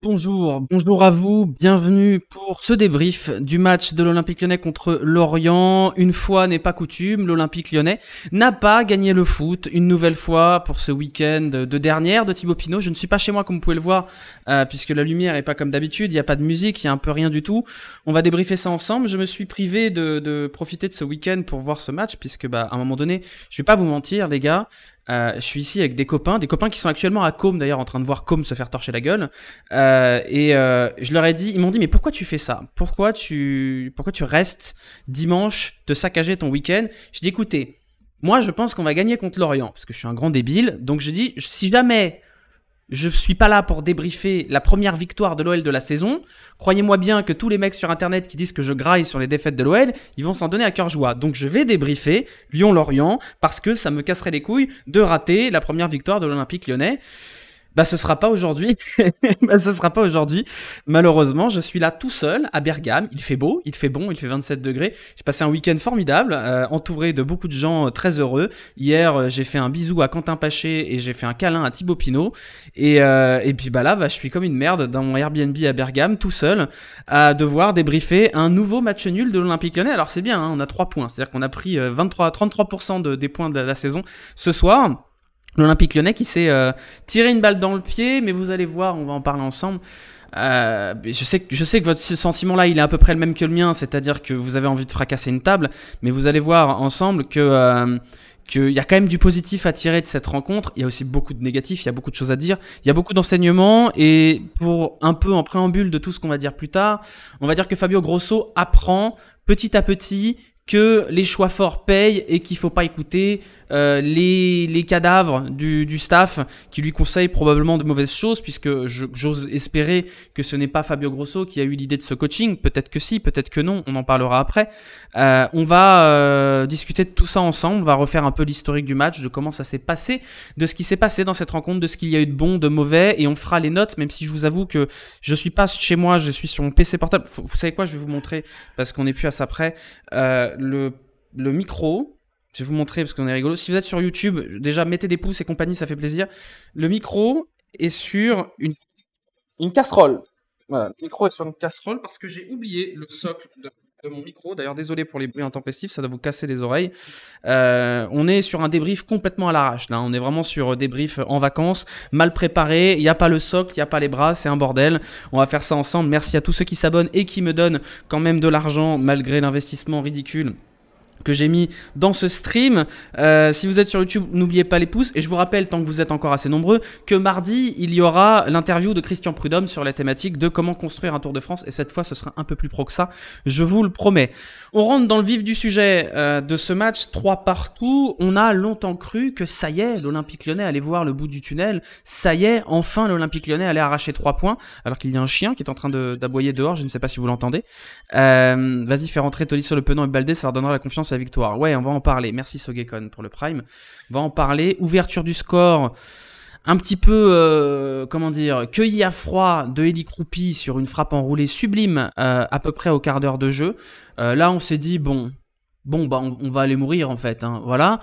Bonjour à vous, bienvenue pour ce débrief du match de l'Olympique Lyonnais contre Lorient. Une fois n'est pas coutume, l'Olympique Lyonnais n'a pas gagné le foot une nouvelle fois pour ce week-end de dernière de Thibaut Pinot. Je ne suis pas chez moi comme vous pouvez le voir, puisque la lumière est pas comme d'habitude, il n'y a pas de musique, il y a un peu rien du tout. On va débriefer ça ensemble. Je me suis privé de profiter de ce week-end pour voir ce match, puisque à un moment donné, je vais pas vous mentir les gars, je suis ici avec des copains qui sont actuellement à Côme d'ailleurs en train de voir Côme se faire torcher la gueule. Je leur ai dit, ils m'ont dit mais pourquoi tu fais ça? Pourquoi tu restes dimanche te saccager ton week-end? Je dis écoutez, moi je pense qu'on va gagner contre Lorient parce que je suis un grand débile. Donc je dis si jamais je suis pas là pour débriefer la première victoire de l'OL de la saison, croyez-moi bien que tous les mecs sur internet qui disent que je graille sur les défaites de l'OL, ils vont s'en donner à cœur joie. Donc je vais débriefer Lyon-Lorient parce que ça me casserait les couilles de rater la première victoire de l'Olympique Lyonnais. Ce sera pas aujourd'hui. Ce sera pas aujourd'hui. Malheureusement, je suis là tout seul à Bergame. Il fait beau, il fait bon, il fait 27 degrés. J'ai passé un week-end formidable, entouré de beaucoup de gens très heureux. Hier, j'ai fait un bisou à Quentin Paché et j'ai fait un câlin à Thibaut Pinot. Et puis là, je suis comme une merde dans mon Airbnb à Bergame, tout seul, à devoir débriefer un nouveau match nul de l'Olympique Lyonnais. Alors c'est bien, hein, on a 3 points. C'est-à-dire qu'on a pris 33% des points de la saison ce soir. L'Olympique Lyonnais qui s'est tiré une balle dans le pied, mais vous allez voir, on va en parler ensemble. Je sais que votre sentiment là, il est à peu près le même que le mien, c'est-à-dire que vous avez envie de fracasser une table, mais vous allez voir ensemble qu'il y a quand même du positif à tirer de cette rencontre. Il y a aussi beaucoup de négatifs, il y a beaucoup de choses à dire, il y a beaucoup d'enseignements, et pour un peu en préambule de tout ce qu'on va dire plus tard, on va dire que Fabio Grosso apprend petit à petit que les choix forts payent et qu'il faut pas écouter les cadavres du staff qui lui conseillent probablement de mauvaises choses, puisque j'ose espérer que ce n'est pas Fabio Grosso qui a eu l'idée de ce coaching. Peut-être que si, peut-être que non, on en parlera après. On va discuter de tout ça ensemble, on va refaire un peu l'historique du match, de comment ça s'est passé, de ce qui s'est passé dans cette rencontre, de ce qu'il y a eu de bon, de mauvais, et on fera les notes, même si je vous avoue que je suis pas chez moi, je suis sur mon PC portable. Vous savez quoi, je vais vous montrer, parce qu'on est plus à ça près, le micro. Je vais vous montrer parce qu'on est rigolo. Si vous êtes sur YouTube, déjà mettez des pouces et compagnie, ça fait plaisir. Le micro est sur une casserole. Voilà, le micro est sur une casserole parce que j'ai oublié le socle de mon micro. D'ailleurs, désolé pour les bruits intempestifs, ça doit vous casser les oreilles. On est sur un débrief complètement à l'arrache. Là, on est vraiment sur débrief en vacances, mal préparé. Il n'y a pas le socle, il n'y a pas les bras, c'est un bordel. On va faire ça ensemble. Merci à tous ceux qui s'abonnent et qui me donnent quand même de l'argent malgré l'investissement ridicule que j'ai mis dans ce stream. Si vous êtes sur YouTube, n'oubliez pas les pouces. Et je vous rappelle, tant que vous êtes encore assez nombreux, que mardi, il y aura l'interview de Christian Prudhomme sur la thématique de comment construire un Tour de France. Et cette fois, ce sera un peu plus pro que ça, je vous le promets. On rentre dans le vif du sujet de ce match, 3 partout. On a longtemps cru que ça y est, l'Olympique Lyonnais allait voir le bout du tunnel. Ça y est, enfin, l'Olympique Lyonnais allait arracher 3 points. Alors qu'il y a un chien qui est en train d'aboyer dehors, je ne sais pas si vous l'entendez. Vas-y, fais rentrer Toli sur le Penant et Baldé, ça leur donnera la confiance à la victoire. Ouais, on va en parler. Merci Sogekon pour le prime. On va en parler. Ouverture du score. Un petit peu, cueilli à froid de Eddie Croupi sur une frappe enroulée sublime à peu près au quart d'heure de jeu. Là, on s'est dit, on va aller mourir en fait, hein, voilà.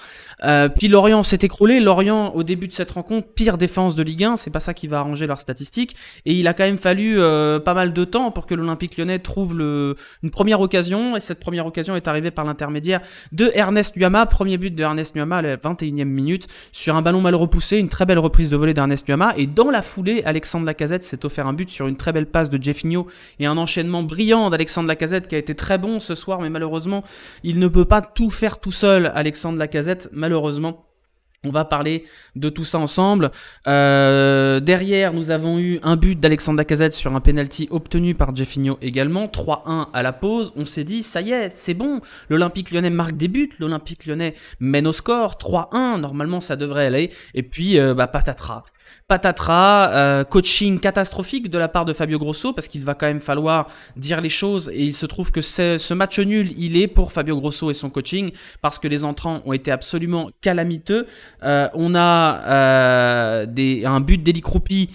Puis Lorient s'est écroulé. Lorient, au début de cette rencontre, pire défense de Ligue 1, c'est pas ça qui va arranger leurs statistiques. Et il a quand même fallu pas mal de temps pour que l'Olympique Lyonnais trouve une première occasion. Et cette première occasion est arrivée par l'intermédiaire de Ernest Nuama. Premier but de Ernest Nuama à la 21e minute sur un ballon mal repoussé, une très belle reprise de volée d'Ernest Nuama. Et dans la foulée, Alexandre Lacazette s'est offert un but sur une très belle passe de Jeffinho et un enchaînement brillant d'Alexandre Lacazette qui a été très bon ce soir, mais malheureusement, il ne peut pas tout faire tout seul, Alexandre Lacazette, malheureusement. On va parler de tout ça ensemble. Derrière, nous avons eu un but d'Alexandre Lacazette sur un penalty obtenu par Jeffinho également. 3-1 à la pause. On s'est dit, ça y est, c'est bon. L'Olympique Lyonnais marque des buts. L'Olympique Lyonnais mène au score. 3-1. Normalement, ça devrait aller. Et puis, patatras, coaching catastrophique de la part de Fabio Grosso, parce qu'il va quand même falloir dire les choses, et il se trouve que ce match nul, il est pour Fabio Grosso et son coaching, parce que les entrants ont été absolument calamiteux. On a un but d'Eddie Croupi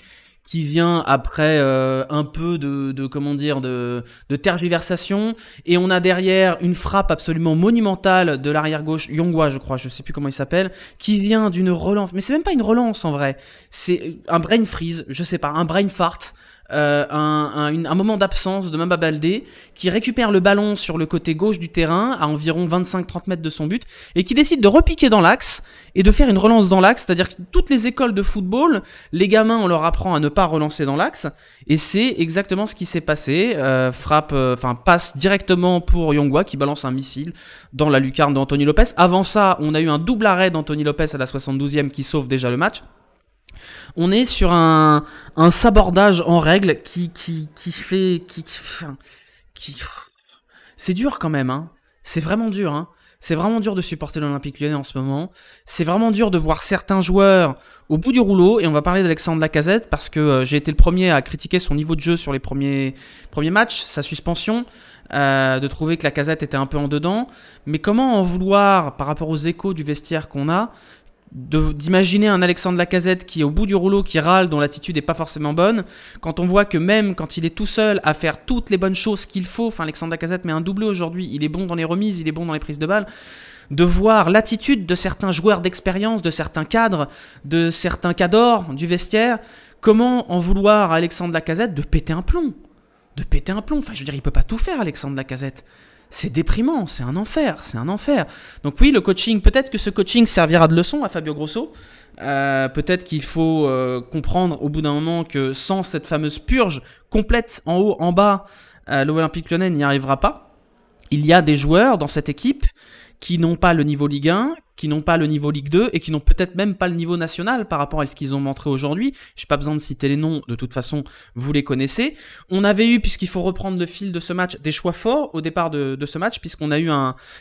qui vient après un peu de tergiversation, et on a derrière une frappe absolument monumentale de l'arrière gauche Yongwa, je crois, je sais plus comment il s'appelle, qui vient d'une relance, mais c'est même pas une relance en vrai, c'est un brain freeze, je sais pas, un brain fart un moment d'absence de Mamba Baldé, qui récupère le ballon sur le côté gauche du terrain, à environ 25-30 mètres de son but, et qui décide de repiquer dans l'axe, et de faire une relance dans l'axe, c'est-à-dire que toutes les écoles de football, les gamins, on leur apprend à ne pas relancer dans l'axe, et c'est exactement ce qui s'est passé, passe directement pour Yongwa, qui balance un missile dans la lucarne d'Anthony Lopez. Avant ça, on a eu un double arrêt d'Anthony Lopez à la 72e qui sauve déjà le match. On est sur un sabordage en règle qui c'est dur quand même, hein. C'est vraiment dur, hein. C'est vraiment dur de supporter l'Olympique Lyonnais en ce moment. C'est vraiment dur de voir certains joueurs au bout du rouleau. Et on va parler d'Alexandre Lacazette parce que j'ai été le premier à critiquer son niveau de jeu sur les premiers matchs, sa suspension, de trouver que Lacazette était un peu en dedans. Mais comment en vouloir, par rapport aux échos du vestiaire qu'on a, d'imaginer un Alexandre Lacazette qui est au bout du rouleau, qui râle, dont l'attitude est pas forcément bonne, quand on voit que même quand il est tout seul à faire toutes les bonnes choses qu'il faut, enfin Alexandre Lacazette met un doublé aujourd'hui, il est bon dans les remises, il est bon dans les prises de balles, de voir l'attitude de certains joueurs d'expérience, de certains cadres, de certains cadors du vestiaire, comment en vouloir à Alexandre Lacazette de péter un plomb, enfin je veux dire il peut pas tout faire Alexandre Lacazette. C'est déprimant, c'est un enfer. Donc oui, le coaching, peut-être que ce coaching servira de leçon à Fabio Grosso. Peut-être qu'il faut comprendre au bout d'un moment que sans cette fameuse purge complète en haut, en bas, l'Olympique Lyonnais n'y arrivera pas. Il y a des joueurs dans cette équipe qui n'ont pas le niveau Ligue 1, qui n'ont pas le niveau Ligue 2 et qui n'ont peut-être même pas le niveau national par rapport à ce qu'ils ont montré aujourd'hui. Je n'ai pas besoin de citer les noms, de toute façon, vous les connaissez. On avait eu, puisqu'il faut reprendre le fil de ce match, des choix forts au départ de ce match, puisqu'on a eu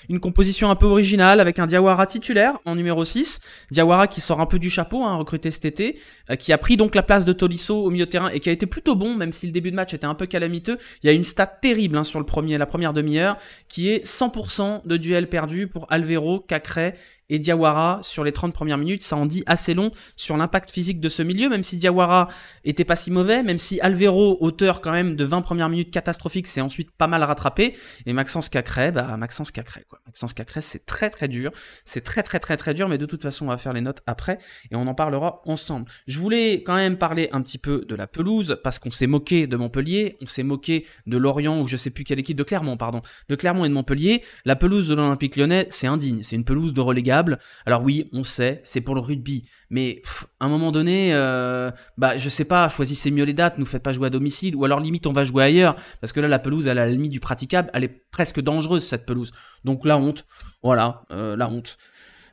une composition un peu originale avec un Diawara titulaire en numéro 6. Diawara qui sort un peu du chapeau, recruté cet été, qui a pris donc la place de Tolisso au milieu de terrain et qui a été plutôt bon, même si le début de match était un peu calamiteux. Il y a une stat terrible sur la première demi-heure, qui est 100% de duels perdus pour Alvero, Cacré et Diawara sur les 30 premières minutes. Ça en dit assez long sur l'impact physique de ce milieu, même si Diawara était pas si mauvais, même si Alvero, auteur quand même de 20 premières minutes catastrophiques, s'est ensuite pas mal rattrapé. Et Maxence Cacré, Maxence Cacré, c'est très très dur. C'est très très très très dur, mais de toute façon, on va faire les notes après et on en parlera ensemble. Je voulais quand même parler un petit peu de la pelouse, parce qu'on s'est moqué de Montpellier, on s'est moqué de Lorient, ou je sais plus quelle équipe, de Clermont et de Montpellier. La pelouse de l'Olympique Lyonnais, c'est indigne. C'est une pelouse de relégable. Alors oui, on sait, c'est pour le rugby, mais à un moment donné, je sais pas, choisissez mieux les dates, nous faites pas jouer à domicile, ou alors limite on va jouer ailleurs, parce que là la pelouse, elle est à la limite du praticable, elle est presque dangereuse cette pelouse. Donc la honte, voilà, la honte.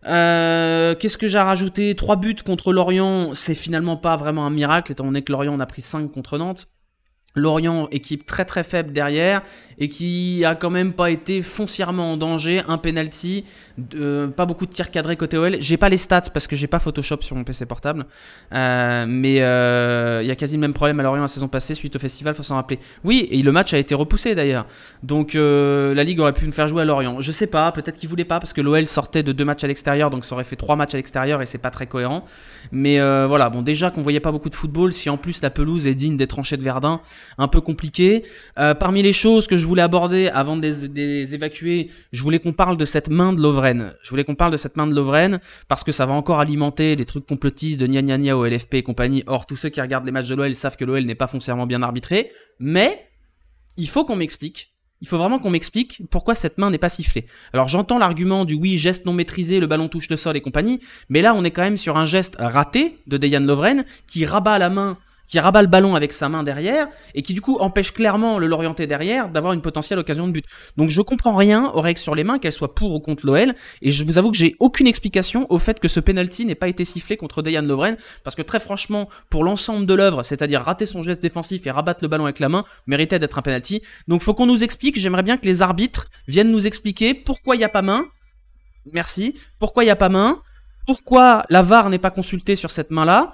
Qu'est-ce que j'ai à rajouter ? 3 buts contre Lorient, c'est finalement pas vraiment un miracle, étant donné que Lorient en a pris 5 contre Nantes. Lorient, équipe très très faible derrière et qui a quand même pas été foncièrement en danger, un penalty, pas beaucoup de tirs cadrés côté OL. J'ai pas les stats parce que j'ai pas Photoshop sur mon PC portable, mais il y a quasi le même problème à Lorient la saison passée suite au festival, faut s'en rappeler. Oui, et le match a été repoussé d'ailleurs, donc la Ligue aurait pu me faire jouer à Lorient. Je sais pas, peut-être qu'ils voulaient pas parce que l'OL sortait de 2 matchs à l'extérieur, donc ça aurait fait 3 matchs à l'extérieur et c'est pas très cohérent. Mais voilà, bon déjà qu'on voyait pas beaucoup de football, si en plus la pelouse est digne des tranchées de Verdun, un peu compliqué. Parmi les choses que je voulais aborder avant de les évacuer, je voulais qu'on parle de cette main de Lovren. Parce que ça va encore alimenter les trucs complotistes de gna gna gna au LFP et compagnie. Or, tous ceux qui regardent les matchs de l'OL savent que l'OL n'est pas foncièrement bien arbitré. Mais il faut qu'on m'explique. Il faut vraiment qu'on m'explique pourquoi cette main n'est pas sifflée. Alors j'entends l'argument du oui, geste non maîtrisé, le ballon touche le sol et compagnie, mais là on est quand même sur un geste raté de Dejan Lovren qui rabat le ballon avec sa main derrière et qui du coup empêche clairement le Lorientais derrière d'avoir une potentielle occasion de but. Donc je comprends rien aux règles sur les mains, qu'elles soient pour ou contre l'OL, et je vous avoue que j'ai aucune explication au fait que ce penalty n'ait pas été sifflé contre Dejan Lovren, parce que très franchement, pour l'ensemble de l'œuvre, c'est-à-dire rater son geste défensif et rabattre le ballon avec la main, méritait d'être un penalty. Donc faut qu'on nous explique, j'aimerais bien que les arbitres viennent nous expliquer pourquoi il n'y a pas main. Merci. Pourquoi il n'y a pas main ? Pourquoi la VAR n'est pas consultée sur cette main-là ?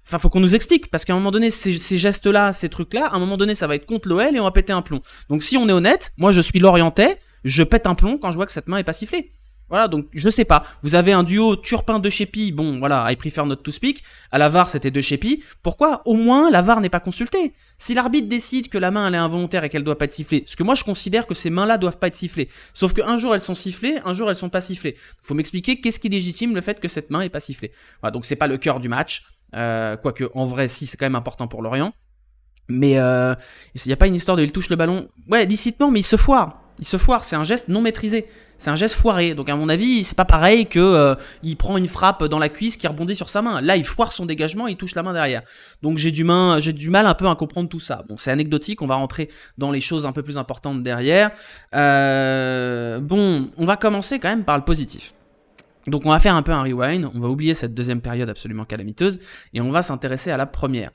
Enfin, faut qu'on nous explique, parce qu'à un moment donné, ces gestes-là, ces trucs-là, à un moment donné, ça va être contre l'OL et on va péter un plomb. Donc si on est honnête, moi je suis Lorientais, je pète un plomb quand je vois que cette main est pas sifflée. Voilà, donc je sais pas. Vous avez un duo Turpin-De Sheppy, bon voilà, I prefer not to speak. À la VAR, c'était De Sheppy. Pourquoi au moins la VAR n'est pas consultée ? Si l'arbitre décide que la main elle est involontaire et qu'elle doit pas être sifflée, parce que moi je considère que ces mains-là doivent pas être sifflées. Sauf qu'un jour elles sont sifflées, un jour elles sont pas sifflées. Faut m'expliquer qu'est-ce qui légitime le fait que cette main est pas sifflée. Voilà, donc c'est pas le cœur du match. Quoique en vrai si, c'est quand même important pour Lorient. Mais il n'y a pas une histoire de il touche le ballon. Ouais, licitement, mais il se foire. Il se foire, c'est un geste non maîtrisé. C'est un geste foiré. Donc à mon avis, c'est pas pareil que il prend une frappe dans la cuisse qui rebondit sur sa main. Là, il foire son dégagement et il touche la main derrière. Donc j'ai du mal un peu à comprendre tout ça. Bon, c'est anecdotique, on va rentrer dans les choses un peu plus importantes derrière. Bon, on va commencer quand même par le positif. Donc on va faire un peu un rewind, on va oublier cette deuxième période absolument calamiteuse et on va s'intéresser à la première.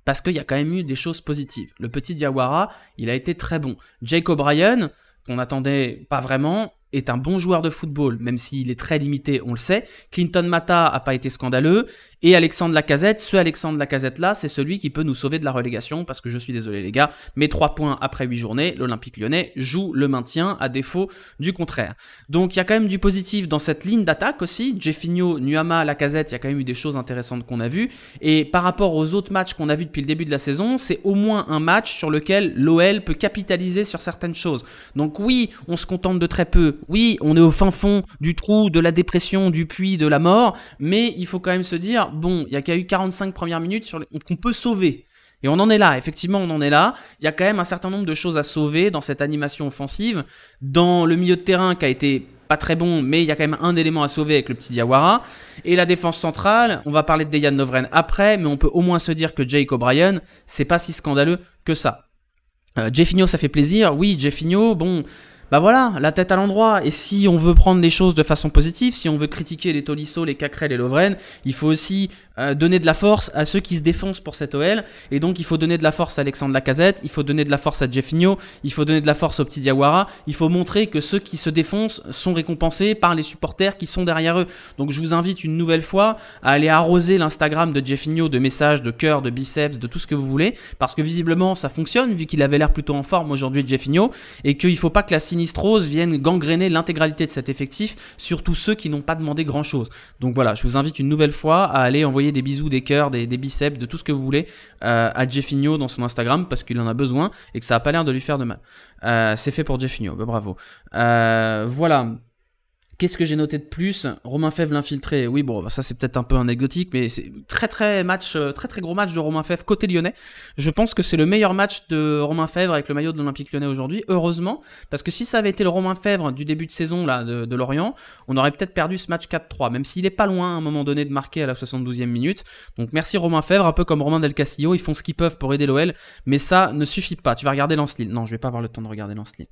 Parce qu'il y a quand même eu des choses positives. Le petit Diawara, il a été très bon. Jake O'Brien, qu'on n'attendait pas vraiment, est un bon joueur de football, même s'il est très limité, on le sait. Clinton Mata n'a pas été scandaleux. Et Alexandre Lacazette, ce Alexandre Lacazette-là, c'est celui qui peut nous sauver de la relégation, parce que je suis désolé les gars, mais 3 points après 8 journées, l'Olympique Lyonnais joue le maintien, à défaut du contraire. Donc il y a quand même du positif dans cette ligne d'attaque aussi. Jeffinho, Nuama, Lacazette, il y a quand même eu des choses intéressantes qu'on a vues. Et par rapport aux autres matchs qu'on a vus depuis le début de la saison, c'est au moins un match sur lequel l'OL peut capitaliser sur certaines choses. Donc oui, on se contente de très peu. Oui, on est au fin fond du trou, de la dépression, du puits, de la mort, mais il faut quand même se dire, bon, il y a qu'à eu 45 premières minutes qu'on peut sauver. Et on en est là, effectivement, on en est là. Il y a quand même un certain nombre de choses à sauver dans cette animation offensive, dans le milieu de terrain qui a été pas très bon, mais il y a quand même un élément à sauver avec le petit Diawara. Et la défense centrale, on va parler de Dejan Lovren après, mais on peut au moins se dire que Jake O'Brien, c'est pas si scandaleux que ça. Jeffinho, ça fait plaisir. Oui, Jeffinho, bon... Bah voilà, la tête à l'endroit. Et si on veut prendre les choses de façon positive, si on veut critiquer les Tolisso, les Cacrel et Lovren, il faut aussi donner de la force à ceux qui se défoncent pour cette OL. Et donc il faut donner de la force à Alexandre Lacazette, il faut donner de la force à Jeffinho, il faut donner de la force au petit Diawara. Il faut montrer que ceux qui se défoncent sont récompensés par les supporters qui sont derrière eux. Donc je vous invite une nouvelle fois à aller arroser l'Instagram de Jeffinho de messages, de cœurs, de biceps, de tout ce que vous voulez. Parce que visiblement ça fonctionne, vu qu'il avait l'air plutôt en forme aujourd'hui Jeffinho. Et qu'il ne faut pas que la sinistrose vienne gangréner l'intégralité de cet effectif, surtout ceux qui n'ont pas demandé grand chose. Donc voilà, je vous invite une nouvelle fois à aller envoyer des bisous, des cœurs, des biceps, de tout ce que vous voulez à Jeffinho dans son Instagram parce qu'il en a besoin et que ça n'a pas l'air de lui faire de mal. C'est fait pour Jeffinho, bah, bravo. Voilà. Qu'est-ce que j'ai noté de plus? Romain Fèvre l'infiltré. Oui, bon, ça c'est peut-être un peu anecdotique, mais c'est très gros match de Romain Fèvre côté lyonnais. Je pense que c'est le meilleur match de Romain Fèvre avec le maillot de l'Olympique Lyonnais aujourd'hui, heureusement, parce que si ça avait été le Romain Fèvre du début de saison là de Lorient, on aurait peut-être perdu ce match 4-3, même s'il est pas loin à un moment donné de marquer à la 72e minute. Donc merci Romain Fèvre, un peu comme Romain Del Castillo, ils font ce qu'ils peuvent pour aider l'OL, mais ça ne suffit pas. Tu vas regarder Lens-Lille. Non, je vais pas avoir le temps de regarder Lens-Lille.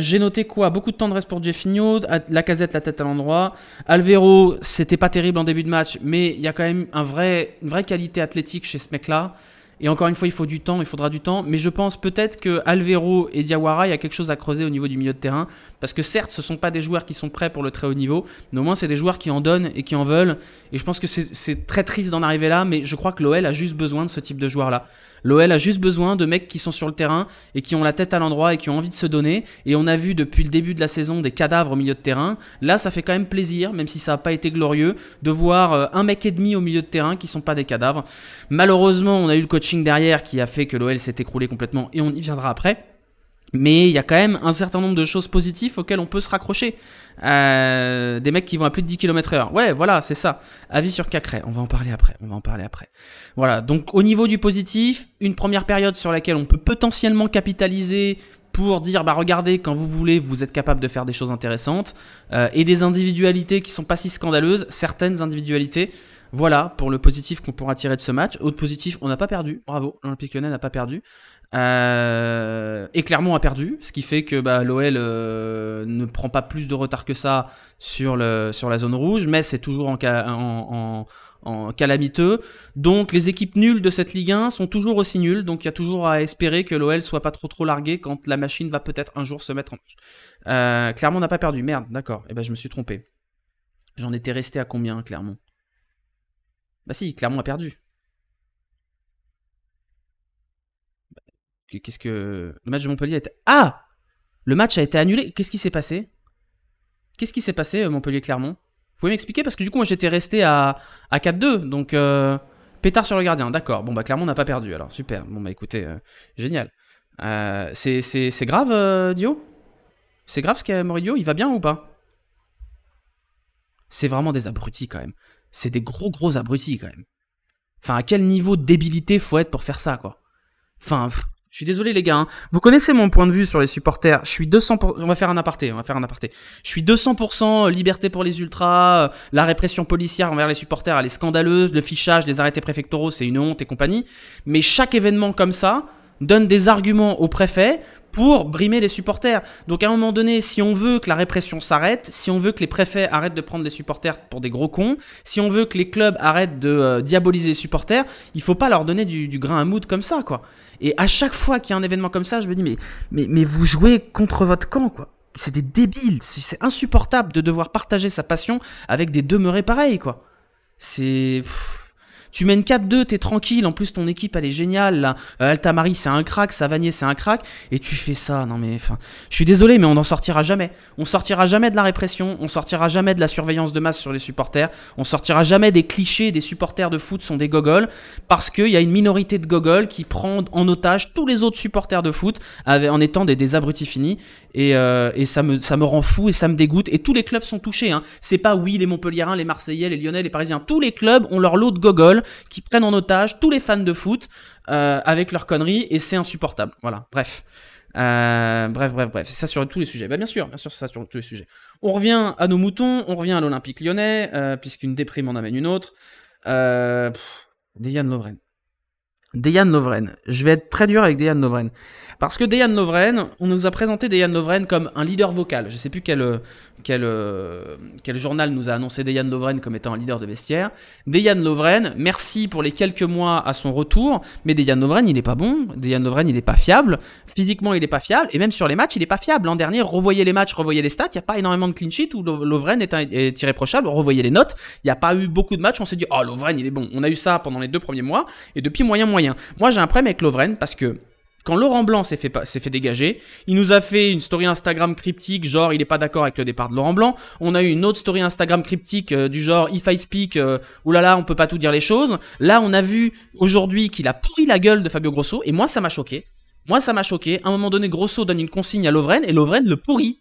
J'ai noté quoi? Beaucoup de temps de reste pour Jeffinho, Lacazette la tête à l'endroit. Alvaro, c'était pas terrible en début de match, mais il y a quand même une vraie qualité athlétique chez ce mec-là. Et encore une fois, il faudra du temps. Mais je pense peut-être que Alvaro et Diawara, il y a quelque chose à creuser au niveau du milieu de terrain. Parce que certes, ce ne sont pas des joueurs qui sont prêts pour le très haut niveau, mais au moins, c'est des joueurs qui en donnent et qui en veulent. Et je pense que c'est très triste d'en arriver là, mais je crois que l'OL a juste besoin de ce type de joueurs-là. L'OL a juste besoin de mecs qui sont sur le terrain et qui ont la tête à l'endroit et qui ont envie de se donner. Et on a vu depuis le début de la saison des cadavres au milieu de terrain. Là, ça fait quand même plaisir, même si ça n'a pas été glorieux, de voir un mec et demi au milieu de terrain qui ne sont pas des cadavres. Malheureusement, on a eu le coaching derrière qui a fait que l'OL s'est écroulé complètement et on y viendra après. Mais il y a quand même un certain nombre de choses positives auxquelles on peut se raccrocher. Des mecs qui vont à plus de 10 km/h. Ouais, voilà, c'est ça. Avis sur Cacré, on va en parler après. Voilà, donc au niveau du positif, une première période sur laquelle on peut potentiellement capitaliser pour dire, bah regardez, quand vous voulez, vous êtes capable de faire des choses intéressantes. Et des individualités qui sont pas si scandaleuses, certaines individualités. Voilà, pour le positif qu'on pourra tirer de ce match. Autre positif, on n'a pas perdu. Bravo, l'Olympique Lyonnais n'a pas perdu. Et Clermont a perdu, ce qui fait que l'OL ne prend pas plus de retard que ça sur la zone rouge, mais c'est toujours en calamiteux. Donc les équipes nulles de cette Ligue 1 sont toujours aussi nulles, donc il y a toujours à espérer que l'OL soit pas trop largué quand la machine va peut-être un jour se mettre en marche. Clermont n'a pas perdu, merde, d'accord, et je me suis trompé. J'en étais resté à combien, Clermont? Bah si, Clermont a perdu. Qu'est-ce que... Le match de Montpellier a été... Ah! Le match a été annulé. Qu'est-ce qui s'est passé? Montpellier-Clermont? Vous pouvez m'expliquer? Parce que du coup, moi, j'étais resté à 4-2. Donc, pétard sur le gardien. D'accord. Bon, Clermont n'a pas perdu. Alors, super. Bon, écoutez, génial. C'est grave, Dio? C'est grave ce qu'a Moridio? Il va bien ou pas? C'est vraiment des abrutis, quand même. C'est des gros abrutis, quand même. Enfin, à quel niveau de débilité faut être pour faire ça, quoi? Enfin, je suis désolé les gars, hein. Vous connaissez mon point de vue sur les supporters. Je suis 200%. On va faire un aparté. Je suis 200% liberté pour les ultras. La répression policière envers les supporters, elle est scandaleuse. Le fichage, les arrêtés préfectoraux, c'est une honte et compagnie. Mais chaque événement comme ça donne des arguments au préfet pour brimer les supporters. Donc à un moment donné, si on veut que la répression s'arrête, si on veut que les préfets arrêtent de prendre les supporters pour des gros cons, si on veut que les clubs arrêtent de diaboliser les supporters, il faut pas leur donner du grain à moudre comme ça, quoi. Et à chaque fois qu'il y a un événement comme ça, je me dis mais vous jouez contre votre camp, quoi. C'est des débiles, c'est insupportable de devoir partager sa passion avec des demeurés pareils, quoi. C'est... Tu mènes 4-2, t'es tranquille, en plus ton équipe elle est géniale, là. Altamari c'est un crack, Savanier c'est un crack, et tu fais ça, non mais enfin, je suis désolé mais on n'en sortira jamais. On sortira jamais de la répression, on sortira jamais de la surveillance de masse sur les supporters, on sortira jamais des clichés des supporters de foot sont des gogoles, parce qu'il y a une minorité de gogoles qui prend en otage tous les autres supporters de foot en étant des abrutis finis, et ça me rend fou et ça me dégoûte, et tous les clubs sont touchés, hein. C'est pas oui les Montpelliérains, les Marseillais, les Lyonnais, les Parisiens, tous les clubs ont leur lot de gogoles qui prennent en otage tous les fans de foot avec leurs conneries et c'est insupportable. Voilà, bref. Bref. C'est ça sur tous les sujets. Bah, bien sûr, c'est ça sur tous les sujets. On revient à nos moutons, on revient à l'Olympique Lyonnais, puisqu'une déprime en amène une autre. Dejan Lovren. Je vais être très dur avec Dejan Lovren. Parce que Dejan Lovren, on nous a présenté Dejan Lovren comme un leader vocal. Je sais plus quel journal nous a annoncé Dejan Lovren comme étant un leader de vestiaire. Dejan Lovren, merci pour les quelques mois à son retour, mais Dejan Lovren, il est pas bon. Dejan Lovren, il est pas fiable. Physiquement, il est pas fiable. Et même sur les matchs, il est pas fiable. L'an dernier, revoyez les matchs, revoyez les stats. Il n'y a pas énormément de clean sheet où Lovren est irréprochable. Revoyez les notes. Il n'y a pas eu beaucoup de matchs. On s'est dit, oh, Lovren, il est bon. On a eu ça pendant les 2 premiers mois. Et depuis, moyen. Moi, j'ai un problème avec Lovren parce que quand Laurent Blanc s'est fait dégager, il nous a fait une story Instagram cryptique, genre il est pas d'accord avec le départ de Laurent Blanc. On a eu une autre story Instagram cryptique du genre if I speak, oulala, on peut pas tout dire les choses. Là, on a vu aujourd'hui qu'il a pourri la gueule de Fabio Grosso et moi ça m'a choqué. À un moment donné, Grosso donne une consigne à Lovren et Lovren le pourrit.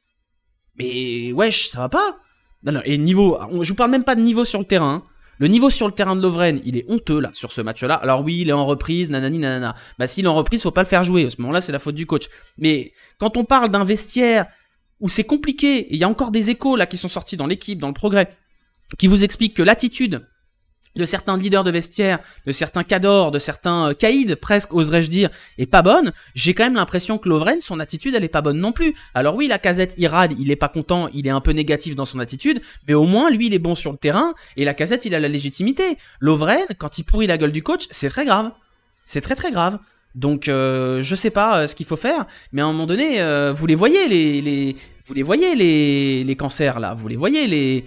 Mais wesh, ça va pas. Non, et niveau, je vous parle même pas de niveau sur le terrain. Hein. Le niveau sur le terrain de Lovren, il est honteux là sur ce match-là. Alors oui, il est en reprise, nanani nanana. Bah s'il est en reprise, faut pas le faire jouer. À ce moment-là, c'est la faute du coach. Mais quand on parle d'un vestiaire où c'est compliqué, et il y a encore des échos là qui sont sortis dans l'équipe, dans le progrès, qui vous expliquent que l'attitude de certains leaders de vestiaire, de certains cadors, de certains caïds, presque, oserais-je dire, est pas bonne, j'ai quand même l'impression que Lovren, son attitude, elle est pas bonne non plus. Alors oui, Lacazette, il rade, il est pas content, il est un peu négatif dans son attitude, mais au moins, lui, il est bon sur le terrain, et Lacazette, il a la légitimité. Lovren, quand il pourrit la gueule du coach, c'est très grave. C'est très très grave. Donc, je sais pas ce qu'il faut faire, mais à un moment donné, vous les voyez, les cancers, là. Vous les voyez,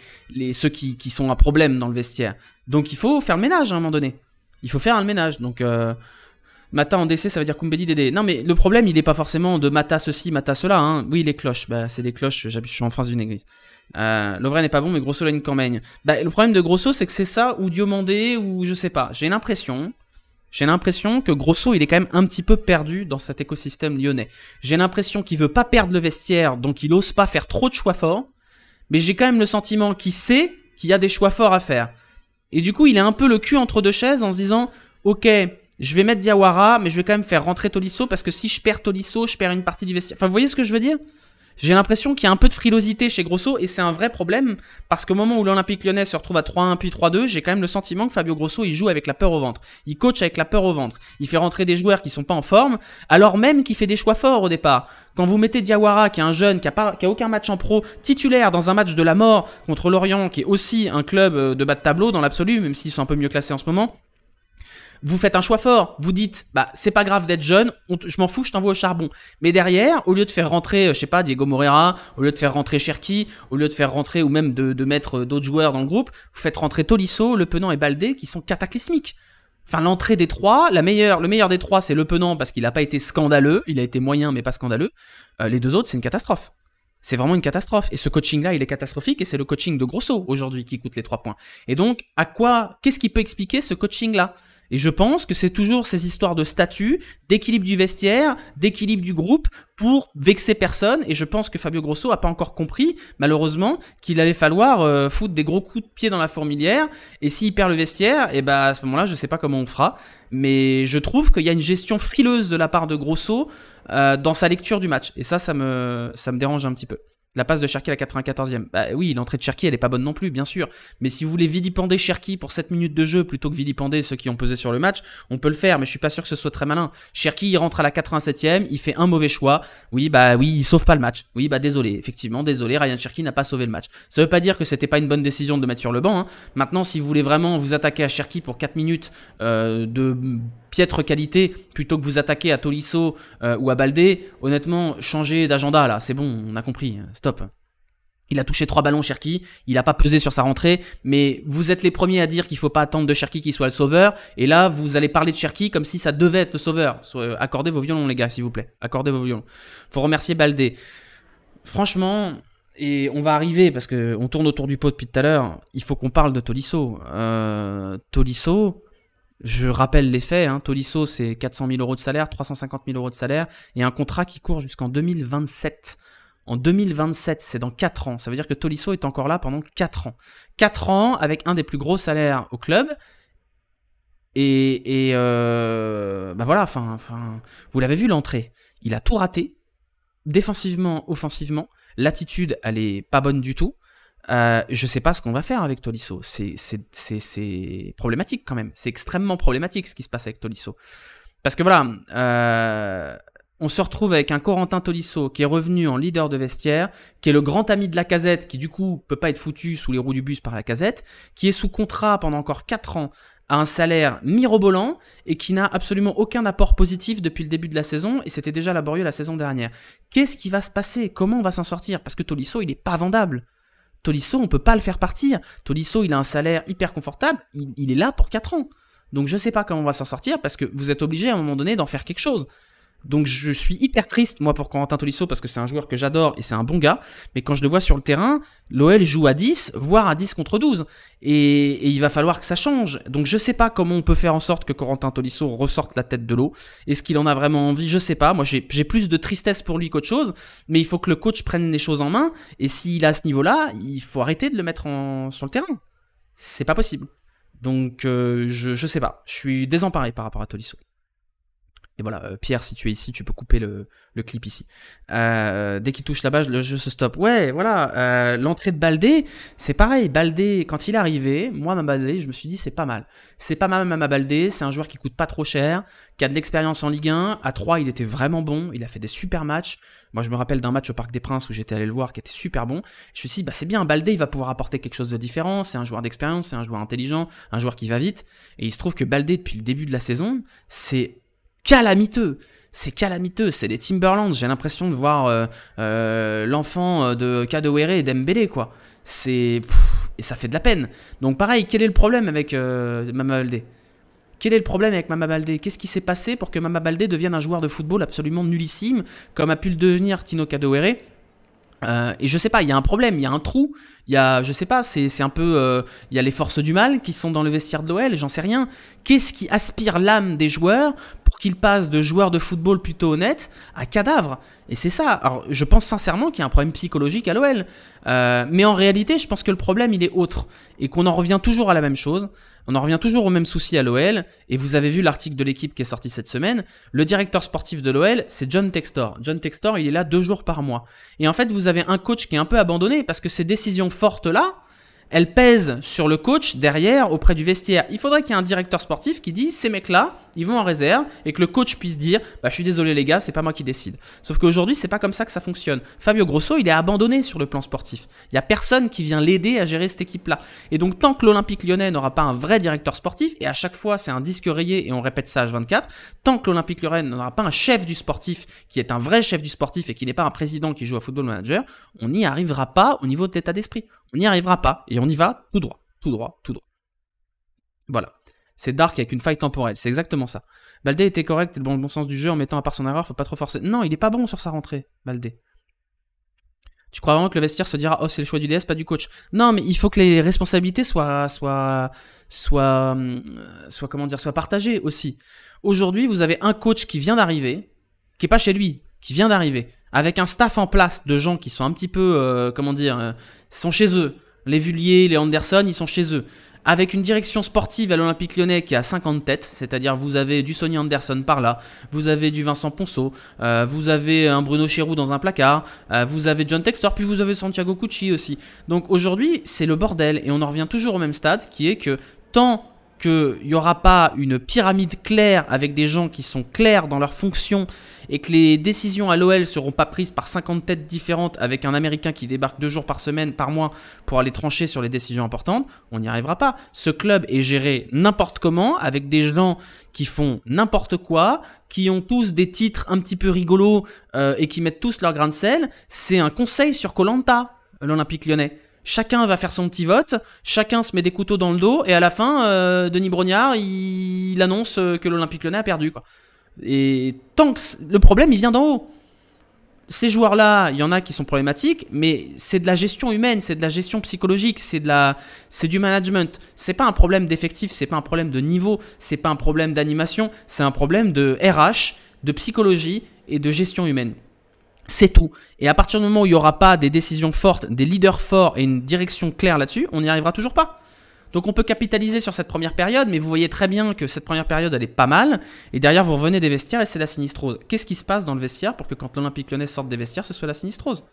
ceux qui sont un problème dans le vestiaire. Donc il faut faire le ménage à un moment donné. Il faut faire le ménage. Donc Mata en DC, ça veut dire Koumbedi Dédé. Non mais le problème, il est pas forcément de Mata ceci, Mata cela. Hein. Oui, les cloches. Bah c'est des cloches, je suis en face d'une église. Lovren n'est pas bon, mais Grosso l'a une cormaigne. Bah le problème de Grosso, c'est que c'est ça, ou Diomandé, ou je sais pas. J'ai l'impression que Grosso, il est quand même un petit peu perdu dans cet écosystème lyonnais. J'ai l'impression qu'il veut pas perdre le vestiaire, donc il ose pas faire trop de choix forts. Mais j'ai quand même le sentiment qu'il sait qu'il y a des choix forts à faire. Et du coup, il est un peu le cul entre deux chaises en se disant « Ok, je vais mettre Diawara, mais je vais quand même faire rentrer Tolisso parce que si je perds Tolisso, je perds une partie du vestiaire. » Enfin, vous voyez ce que je veux dire ? J'ai l'impression qu'il y a un peu de frilosité chez Grosso et c'est un vrai problème parce qu'au moment où l'Olympique Lyonnais se retrouve à 3-1 puis 3-2, j'ai quand même le sentiment que Fabio Grosso, il joue avec la peur au ventre. Il coach avec la peur au ventre. Il fait rentrer des joueurs qui sont pas en forme alors même qu'il fait des choix forts au départ. Quand vous mettez Diawara, qui est un jeune, qui a aucun match en pro, titulaire dans un match de la mort contre Lorient, qui est aussi un club de bas de tableau dans l'absolu, même s'ils sont un peu mieux classés en ce moment, vous faites un choix fort. Vous dites, bah, c'est pas grave d'être jeune, je m'en fous, je t'envoie au charbon. Mais derrière, au lieu de faire rentrer, je sais pas, Diego Moreira, au lieu de faire rentrer Cherki, au lieu de faire rentrer ou même de mettre d'autres joueurs dans le groupe, vous faites rentrer Tolisso, Le Penant et Baldé, qui sont cataclysmiques. Enfin, l'entrée des trois, le meilleur des trois, c'est Le Penant parce qu'il a pas été scandaleux, il a été moyen mais pas scandaleux. Les deux autres, c'est une catastrophe. C'est vraiment une catastrophe. Et ce coaching-là, il est catastrophique et c'est le coaching de Grosso aujourd'hui qui coûte les 3 points. Et donc, qu'est-ce qui peut expliquer ce coaching-là ? Et je pense que c'est toujours ces histoires de statut, d'équilibre du vestiaire, d'équilibre du groupe pour vexer personne. Et je pense que Fabio Grosso a pas encore compris, malheureusement, qu'il allait falloir foutre des gros coups de pied dans la fourmilière. Et s'il perd le vestiaire, et bah à ce moment-là, je sais pas comment on fera. Mais je trouve qu'il y a une gestion frileuse de la part de Grosso dans sa lecture du match. Et ça me dérange un petit peu. La passe de Cherki à la 94e. Bah oui, l'entrée de Cherki, elle est pas bonne non plus, bien sûr. Mais si vous voulez vilipender Cherki pour 7 minutes de jeu plutôt que vilipender ceux qui ont pesé sur le match, on peut le faire, mais je suis pas sûr que ce soit très malin. Cherki, il rentre à la 87e, il fait un mauvais choix. Oui, il sauve pas le match. Oui, désolé, effectivement, désolé, Ryan Cherki n'a pas sauvé le match. Ça veut pas dire que c'était pas une bonne décision de le mettre sur le banc, hein. Maintenant, si vous voulez vraiment vous attaquer à Cherki pour 4 minutes de piètre qualité plutôt que vous attaquer à Tolisso ou à Baldé, honnêtement, changez d'agenda là, c'est bon, on a compris, stop. Il a touché 3 ballons Cherki, il a pas pesé sur sa rentrée, mais vous êtes les premiers à dire qu'il faut pas attendre de Cherki qu'il soit le sauveur, et là vous allez parler de Cherki comme si ça devait être le sauveur. Accordez vos violons les gars, s'il vous plaît, accordez vos violons. Faut remercier Baldé. Franchement, et on va arriver, parce qu'on tourne autour du pot depuis tout à l'heure, il faut qu'on parle de Tolisso. Tolisso... Je rappelle les faits, hein. Tolisso c'est 400 000 euros de salaire, 350 000 euros de salaire et un contrat qui court jusqu'en 2027. En 2027, c'est dans 4 ans. Ça veut dire que Tolisso est encore là pendant 4 ans. 4 ans avec un des plus gros salaires au club. Et voilà, vous l'avez vu l'entrée. Il a tout raté. Défensivement, offensivement. L'attitude, elle est pas bonne du tout. Je sais pas ce qu'on va faire avec Tolisso. C'est problématique quand même. C'est extrêmement problématique ce qui se passe avec Tolisso. Parce que voilà, on se retrouve avec un Corentin Tolisso qui est revenu en leader de vestiaire, qui est le grand ami de Lacazette, qui du coup peut pas être foutu sous les roues du bus par Lacazette, qui est sous contrat pendant encore 4 ans à un salaire mirobolant et qui n'a absolument aucun apport positif depuis le début de la saison, et c'était déjà laborieux la saison dernière. Qu'est-ce qui va se passer? Comment on va s'en sortir? Parce que Tolisso, il est pas vendable. Tolisso, on peut pas le faire partir. Tolisso, il a un salaire hyper confortable, il est là pour 4 ans. Donc je sais pas comment on va s'en sortir, parce que vous êtes obligé à un moment donné d'en faire quelque chose. Donc je suis hyper triste, moi, pour Corentin Tolisso, parce que c'est un joueur que j'adore et c'est un bon gars, mais quand je le vois sur le terrain, l'OL joue à 10, voire à 10 contre 12. Et il va falloir que ça change. Donc je sais pas comment on peut faire en sorte que Corentin Tolisso ressorte la tête de l'eau. Est-ce qu'il en a vraiment envie? Je sais pas. Moi, j'ai plus de tristesse pour lui qu'autre chose, mais il faut que le coach prenne les choses en main, et s'il est à ce niveau-là, il faut arrêter de le mettre sur le terrain. C'est pas possible. Donc je sais pas. Je suis désemparé par rapport à Tolisso. Et voilà, Pierre, si tu es ici, tu peux couper le clip ici. Dès qu'il touche la base, le jeu se stoppe. Ouais, voilà. L'entrée de Baldé, c'est pareil. Baldé, quand il est arrivé, moi, Mama Baldé, je me suis dit, c'est pas mal. C'est pas mal, Mama Baldé. C'est un joueur qui coûte pas trop cher, qui a de l'expérience en Ligue 1. À 3, il était vraiment bon. Il a fait des super matchs. Moi, je me rappelle d'un match au Parc des Princes où j'étais allé le voir, qui était super bon. Je me suis dit, c'est bien, Baldé, il va pouvoir apporter quelque chose de différent. C'est un joueur d'expérience, c'est un joueur intelligent, un joueur qui va vite. Et il se trouve que Baldé, depuis le début de la saison, c'est calamiteux, c'est les Timberlands. J'ai l'impression de voir l'enfant de Kadewere et Dembélé, quoi. Et ça fait de la peine. Donc pareil, quel est le problème avec Mama Baldé? Quel est le problème avec Mama Baldé? Qu'est-ce qui s'est passé pour que Mama Baldé devienne un joueur de football absolument nullissime, comme a pu le devenir Tino Kadewere? Et je sais pas, il y a un problème, il y a un trou, il y a, je sais pas, c'est un peu, il y a les forces du mal qui sont dans le vestiaire de l'OL, j'en sais rien. Qu'est-ce qui aspire l'âme des joueurs pour qu'ils passent de joueurs de football plutôt honnêtes à cadavres? Et c'est ça. Alors, je pense sincèrement qu'il y a un problème psychologique à l'OL. Mais en réalité, je pense que le problème, il est autre. Et qu'on en revient toujours à la même chose. On en revient toujours au même souci à l'OL. Et vous avez vu l'article de l'équipe qui est sorti cette semaine. Le directeur sportif de l'OL, c'est John Textor. John Textor, il est là 2 jours par mois. Et en fait, vous avez un coach qui est un peu abandonné parce que ces décisions fortes-là, elles pèsent sur le coach derrière auprès du vestiaire. Il faudrait qu'il y ait un directeur sportif qui dise ces mecs-là, ils vont en réserve et que le coach puisse dire je suis désolé les gars, c'est pas moi qui décide. Sauf qu'aujourd'hui, c'est pas comme ça que ça fonctionne. Fabio Grosso, il est abandonné sur le plan sportif. Il y a personne qui vient l'aider à gérer cette équipe-là. Et donc tant que l'Olympique Lyonnais n'aura pas un vrai directeur sportif, et à chaque fois c'est un disque rayé et on répète ça H24, tant que l'Olympique Lyonnais n'aura pas un chef du sportif qui est un vrai chef du sportif et qui n'est pas un président qui joue à Football Manager, on n'y arrivera pas au niveau de l'état d'esprit. On n'y arrivera pas et on y va tout droit, tout droit, tout droit. Voilà. C'est dark avec une faille temporelle, c'est exactement ça. Baldé était correct dans le bon sens du jeu en mettant à part son erreur, faut pas trop forcer. Non, il est pas bon sur sa rentrée, Baldé. Tu crois vraiment que le vestiaire se dira, oh, c'est le choix du DS, pas du coach? Non, mais il faut que les responsabilités soient comment dire, soient partagées aussi. Aujourd'hui, vous avez un coach qui vient d'arriver, qui est pas chez lui, qui vient d'arriver, avec un staff en place de gens qui sont un petit peu, sont chez eux. Les Vullier, les Anderson, ils sont chez eux. Avec une direction sportive à l'Olympique Lyonnais qui a 50 têtes, c'est-à-dire vous avez du Sonny Anderson par là, vous avez du Vincent Ponceau, vous avez un Bruno Chéroux dans un placard, vous avez John Textor, puis vous avez Santiago Cucci aussi. Donc aujourd'hui, c'est le bordel et on en revient toujours au même stade qui est que tant qu'il n'y aura pas une pyramide claire avec des gens qui sont clairs dans leurs fonctions et que les décisions à l'OL ne seront pas prises par 50 têtes différentes avec un Américain qui débarque 2 jours par semaine, par mois pour aller trancher sur les décisions importantes, on n'y arrivera pas. Ce club est géré n'importe comment avec des gens qui font n'importe quoi, qui ont tous des titres un petit peu rigolos et qui mettent tous leur grain de sel. C'est un conseil sur Koh-Lanta, l'Olympique Lyonnais. Chacun va faire son petit vote, chacun se met des couteaux dans le dos, et à la fin, Denis Brognard, il annonce que l'Olympique Lyonnais a perdu, quoi. Et tant que le problème, il vient d'en haut. Ces joueurs-là, il y en a qui sont problématiques, mais c'est de la gestion humaine, c'est de la gestion psychologique, c'est du management. C'est pas un problème d'effectif, c'est pas un problème de niveau, c'est pas un problème d'animation, c'est un problème de RH, de psychologie et de gestion humaine. C'est tout. Et à partir du moment où il n'y aura pas des décisions fortes, des leaders forts et une direction claire là-dessus, on n'y arrivera toujours pas. Donc on peut capitaliser sur cette première période, mais vous voyez très bien que cette première période, elle est pas mal. Et derrière, vous revenez des vestiaires et c'est la sinistrose. Qu'est-ce qui se passe dans le vestiaire pour que quand l'Olympique Lyonnais sorte des vestiaires, ce soit la sinistrose?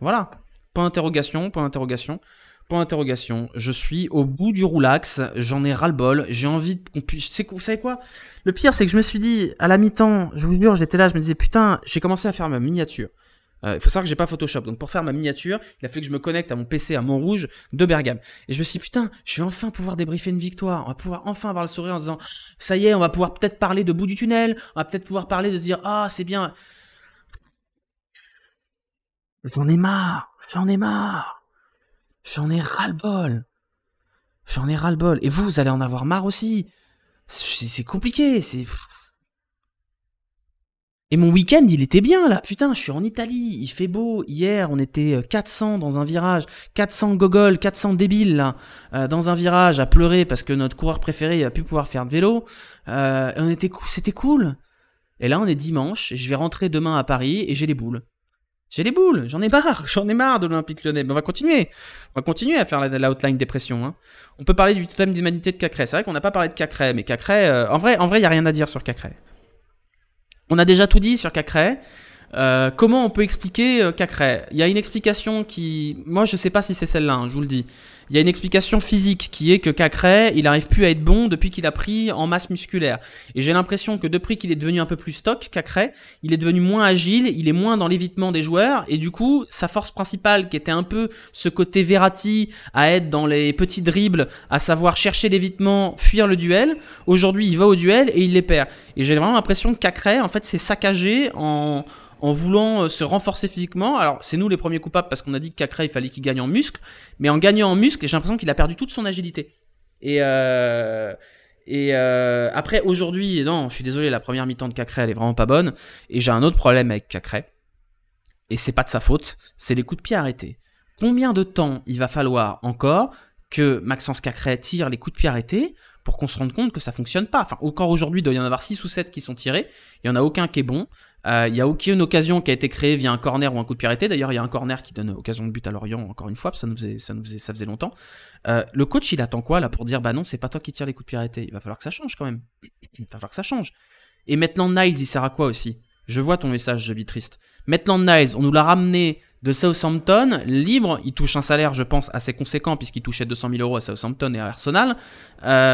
Voilà. Point d'interrogation, point d'interrogation, point d'interrogation. Je suis au bout du roulax, j'en ai ras-le-bol, j'ai envie qu'on puisse... Vous savez quoi? Le pire, c'est que je me suis dit, à la mi-temps, je vous jure, j'étais là, je me disais, putain, j'ai commencé à faire ma miniature. Il faut savoir que j'ai pas Photoshop, donc pour faire ma miniature, il a fallu que je me connecte à mon PC à Montrouge de Bergame. Et je me suis dit, putain, je vais enfin pouvoir débriefer une victoire, on va pouvoir enfin avoir le sourire en disant, ça y est, on va pouvoir peut-être parler de bout du tunnel, on va peut-être pouvoir parler de se dire, ah, c'est bien. J'en ai marre, j'en ai ras-le-bol. Et vous allez en avoir marre aussi. C'est compliqué, c'est... Et mon week-end, il était bien là. Putain, je suis en Italie, il fait beau. Hier, on était 400 dans un virage, 400 gogoles, 400 débiles là, dans un virage à pleurer parce que notre coureur préféré a pu pouvoir faire de vélo. C'était cool. Et là, on est dimanche et je vais rentrer demain à Paris et j'ai les boules. J'en ai marre de l'Olympique Lyonnais. Mais on va continuer à faire la outline dépression. Hein. On peut parler du totem d'humanité de Cacré. C'est vrai qu'on n'a pas parlé de Cacré, mais Cacré, en vrai, il n'y a rien à dire sur Cacré. On a déjà tout dit sur Cacré. Comment on peut expliquer Cacré? Il y a une explication qui... Moi, je sais pas si c'est celle-là, hein, je vous le dis. Il y a une explication physique qui est que Cacré, il n'arrive plus à être bon depuis qu'il a pris en masse musculaire. Et j'ai l'impression que depuis qu'il est devenu un peu plus stock, Cacré, il est devenu moins agile, il est moins dans l'évitement des joueurs. Et du coup, sa force principale, qui était un peu ce côté Verratti, à être dans les petits dribbles, à savoir chercher l'évitement, fuir le duel, aujourd'hui, il va au duel et il les perd. Et j'ai vraiment l'impression que Cacré, en fait, s'est saccagé en voulant se renforcer physiquement. Alors, c'est nous les premiers coupables parce qu'on a dit que Cacré, il fallait qu'il gagne en muscle. Mais en gagnant en muscle, j'ai l'impression qu'il a perdu toute son agilité. Et après, aujourd'hui, non, je suis désolé, la première mi-temps de Cacré, elle est vraiment pas bonne. Et j'ai un autre problème avec Cacré. Et c'est pas de sa faute, c'est les coups de pied arrêtés. Combien de temps il va falloir encore que Maxence Cacré tire les coups de pied arrêtés pour qu'on se rende compte que ça fonctionne pas? Enfin, encore aujourd'hui, il doit y en avoir 6 ou 7 qui sont tirés. Il y en a aucun qui est bon. Il n'y a aucune occasion qui a été créée via un corner ou un coup de pied arrêté. D'ailleurs, il y a un corner qui donne occasion de but à Lorient, encore une fois, parce que ça faisait longtemps. Le coach, il attend quoi là pour dire, bah non, c'est pas toi qui tire les coups de pied arrêtés. Il va falloir que ça change quand même. Il va falloir que ça change. Et Maitland Niles, il sert à quoi aussi? Je vois ton message, je vis triste. Maitland Niles, on nous l'a ramené de Southampton, libre, il touche un salaire, je pense, assez conséquent, puisqu'il touchait 200 000 € à Southampton et à Arsenal.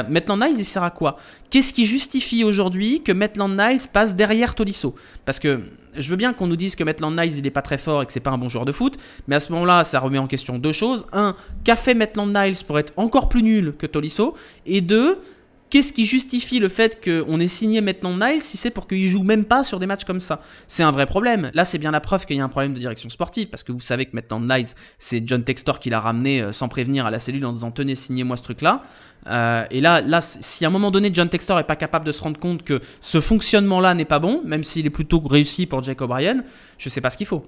Maitland Niles, il sert à quoi? Qu'est-ce qui justifie aujourd'hui que Maitland Niles passe derrière Tolisso? Parce que je veux bien qu'on nous dise que Maitland Niles, il est pas très fort et que c'est pas un bon joueur de foot, mais à ce moment-là, ça remet en question deux choses. Un, qu'a fait Maitland Niles pour être encore plus nul que Tolisso? Et deux, qu'est-ce qui justifie le fait qu'on ait signé Maitland Niles si c'est pour qu'il joue même pas sur des matchs comme ça? C'est un vrai problème. Là, c'est bien la preuve qu'il y a un problème de direction sportive, parce que vous savez que Maitland Niles, c'est John Textor qui l'a ramené sans prévenir à la cellule en disant tenez, signez-moi ce truc-là. Et là, si à un moment donné John Textor est pas capable de se rendre compte que ce fonctionnement-là n'est pas bon, même s'il est plutôt réussi pour Jack O'Brien, je sais pas ce qu'il faut.